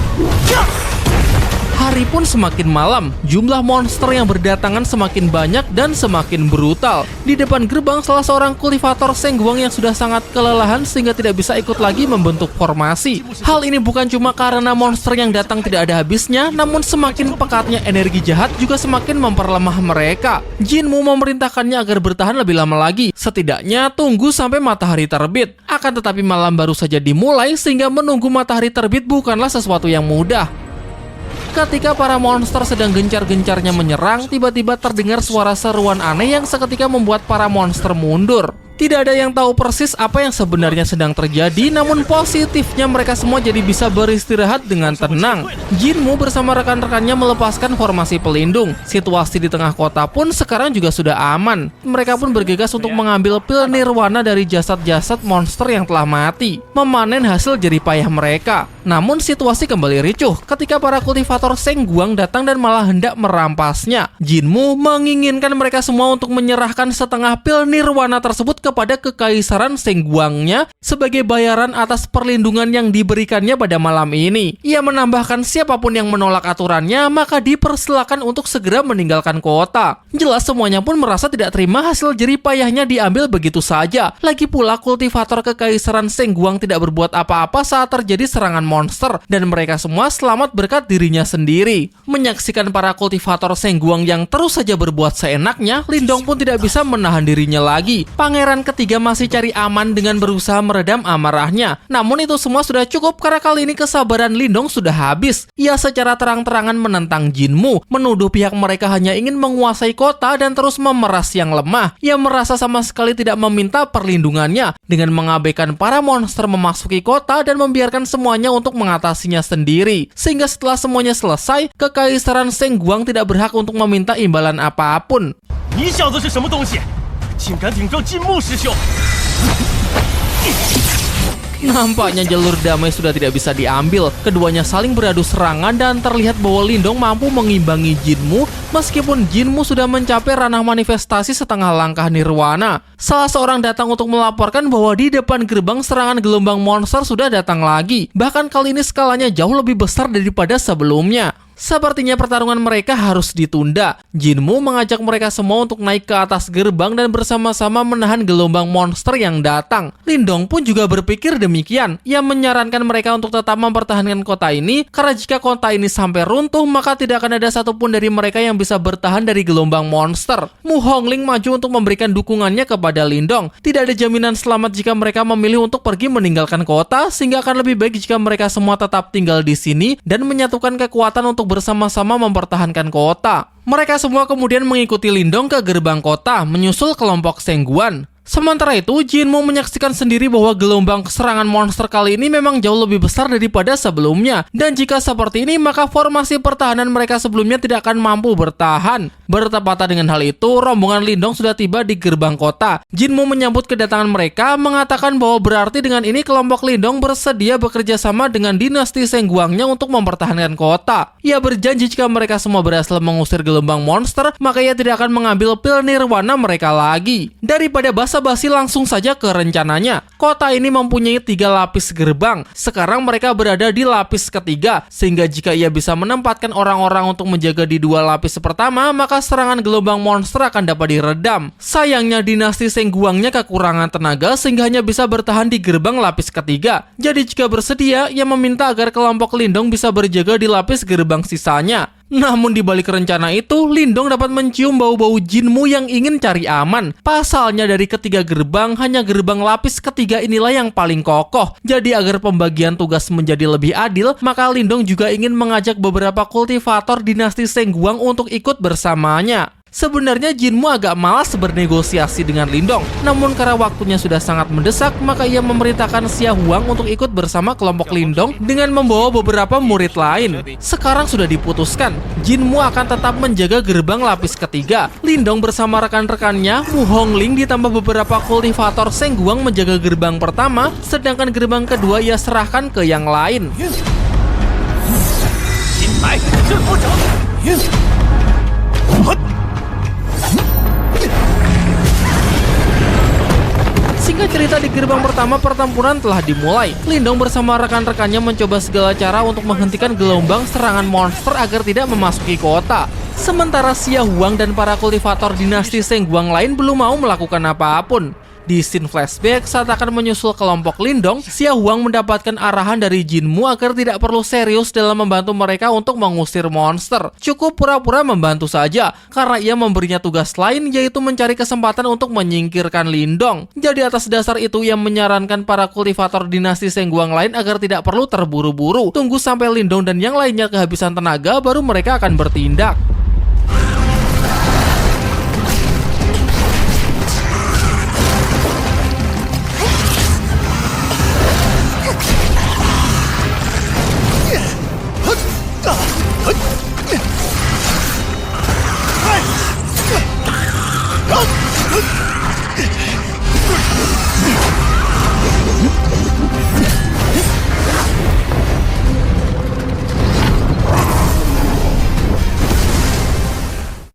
Hari pun semakin malam, jumlah monster yang berdatangan semakin banyak dan semakin brutal. Di depan gerbang salah seorang kultivator Sengguang yang sudah sangat kelelahan sehingga tidak bisa ikut lagi membentuk formasi. Hal ini bukan cuma karena monster yang datang tidak ada habisnya, namun semakin pekatnya energi jahat juga semakin memperlemah mereka. Jinmu memerintahkannya agar bertahan lebih lama lagi, setidaknya tunggu sampai matahari terbit. Akan tetapi malam baru saja dimulai sehingga menunggu matahari terbit bukanlah sesuatu yang mudah. Ketika para monster sedang gencar-gencarnya menyerang, tiba-tiba terdengar suara seruan aneh yang seketika membuat para monster mundur. Tidak ada yang tahu persis apa yang sebenarnya sedang terjadi, namun positifnya mereka semua jadi bisa beristirahat dengan tenang. Jinmu bersama rekan-rekannya melepaskan formasi pelindung. Situasi di tengah kota pun sekarang juga sudah aman. Mereka pun bergegas untuk mengambil pil nirwana dari jasad-jasad monster yang telah mati, memanen hasil jerih payah mereka. Namun situasi kembali ricuh ketika para kultivator Sengguang datang dan malah hendak merampasnya. Jinmu menginginkan mereka semua untuk menyerahkan setengah pil nirwana tersebut kepada kekaisaran Sengguangnya sebagai bayaran atas perlindungan yang diberikannya pada malam ini. Ia menambahkan siapapun yang menolak aturannya maka dipersilakan untuk segera meninggalkan kota. Jelas semuanya pun merasa tidak terima hasil jerih payahnya diambil begitu saja. Lagi pula kultivator kekaisaran Sengguang tidak berbuat apa-apa saat terjadi serangan monster dan mereka semua selamat berkat dirinya sendiri. Menyaksikan para kultivator Sengguang yang terus saja berbuat seenaknya, Lindong pun tidak bisa menahan dirinya lagi. Pangeran ketiga masih cari aman dengan berusaha meredam amarahnya. Namun itu semua sudah cukup karena kali ini kesabaran Lindong sudah habis. Ia secara terang-terangan menentang Jinmu, menuduh pihak mereka hanya ingin menguasai kota dan terus memeras yang lemah. Ia merasa sama sekali tidak meminta perlindungannya dengan mengabaikan para monster memasuki kota dan membiarkan semuanya untuk mengatasinya sendiri. Sehingga setelah semuanya selesai, kekaisaran Sengguang tidak berhak untuk meminta imbalan apapun. Nampaknya jalur damai sudah tidak bisa diambil. Keduanya saling beradu serangan dan terlihat bahwa Lindong mampu mengimbangi Jinmu meskipun Jinmu sudah mencapai ranah manifestasi setengah langkah nirwana. Salah seorang datang untuk melaporkan bahwa di depan gerbang serangan gelombang monster sudah datang lagi. Bahkan kali ini skalanya jauh lebih besar daripada sebelumnya. Sepertinya pertarungan mereka harus ditunda. Jinmu mengajak mereka semua untuk naik ke atas gerbang dan bersama-sama menahan gelombang monster yang datang. Lindong pun juga berpikir demikian. Ia menyarankan mereka untuk tetap mempertahankan kota ini, karena jika kota ini sampai runtuh, maka tidak akan ada satupun dari mereka yang bisa bertahan dari gelombang monster. Mu Hongling maju untuk memberikan dukungannya kepada Lindong. Tidak ada jaminan selamat jika mereka memilih untuk pergi meninggalkan kota, sehingga akan lebih baik jika mereka semua tetap tinggal di sini dan menyatukan kekuatan untuk bersama-sama mempertahankan kota. Mereka semua kemudian mengikuti Lindong ke gerbang kota, menyusul kelompok Sengguan. Sementara itu, Jinmu menyaksikan sendiri bahwa gelombang serangan monster kali ini memang jauh lebih besar daripada sebelumnya. Dan jika seperti ini, maka formasi pertahanan mereka sebelumnya tidak akan mampu bertahan. Bertepatan dengan hal itu, rombongan Lindong sudah tiba di gerbang kota. Jinmu menyambut kedatangan mereka, mengatakan bahwa berarti dengan ini kelompok Lindong bersedia bekerja sama dengan dinasti Sengguangnya untuk mempertahankan kota. Ia berjanji jika mereka semua berhasil mengusir gelombang monster, maka ia tidak akan mengambil pil nirwana mereka lagi. Daripada basa-basi langsung saja ke rencananya. Kota ini mempunyai 3 lapis gerbang. Sekarang mereka berada di lapis ketiga, sehingga jika ia bisa menempatkan orang-orang untuk menjaga di 2 lapis pertama, maka serangan gelombang monster akan dapat diredam. Sayangnya dinasti Sengguangnya kekurangan tenaga sehingga hanya bisa bertahan di gerbang lapis ketiga. Jadi jika bersedia, ia meminta agar kelompok Lindong bisa berjaga di lapis gerbang sisanya. Namun di balik rencana itu, Lindong dapat mencium bau-bau Jinmu yang ingin cari aman. Pasalnya dari ketiga gerbang, hanya gerbang lapis ketiga inilah yang paling kokoh. Jadi agar pembagian tugas menjadi lebih adil, maka Lindong juga ingin mengajak beberapa kultivator dinasti Sengguang untuk ikut bersamanya. Sebenarnya Jinmu agak malas bernegosiasi dengan Lindong, namun karena waktunya sudah sangat mendesak, maka ia memerintahkan Xia Huang untuk ikut bersama kelompok Lindong dengan membawa beberapa murid lain. Sekarang sudah diputuskan, Jinmu akan tetap menjaga gerbang lapis ketiga. Lindong bersama rekan-rekannya, Mu Hongling ditambah beberapa kultivator Sengguang menjaga gerbang pertama, sedangkan gerbang kedua ia serahkan ke yang lain. Singkat cerita, di gerbang pertama pertempuran telah dimulai. Lindong bersama rekan-rekannya mencoba segala cara untuk menghentikan gelombang serangan monster agar tidak memasuki kota. Sementara Xia Huang dan para kultivator dinasti Sengguang lain belum mau melakukan apapun. Di scene flashback, saat akan menyusul kelompok Lindong, Xia Huang mendapatkan arahan dari Jinmu agar tidak perlu serius dalam membantu mereka untuk mengusir monster. Cukup pura-pura membantu saja, karena ia memberinya tugas lain, yaitu mencari kesempatan untuk menyingkirkan Lindong. Jadi atas dasar itu, ia menyarankan para kultivator dinasti Sengguang lain agar tidak perlu terburu-buru. Tunggu sampai Lindong dan yang lainnya kehabisan tenaga, baru mereka akan bertindak.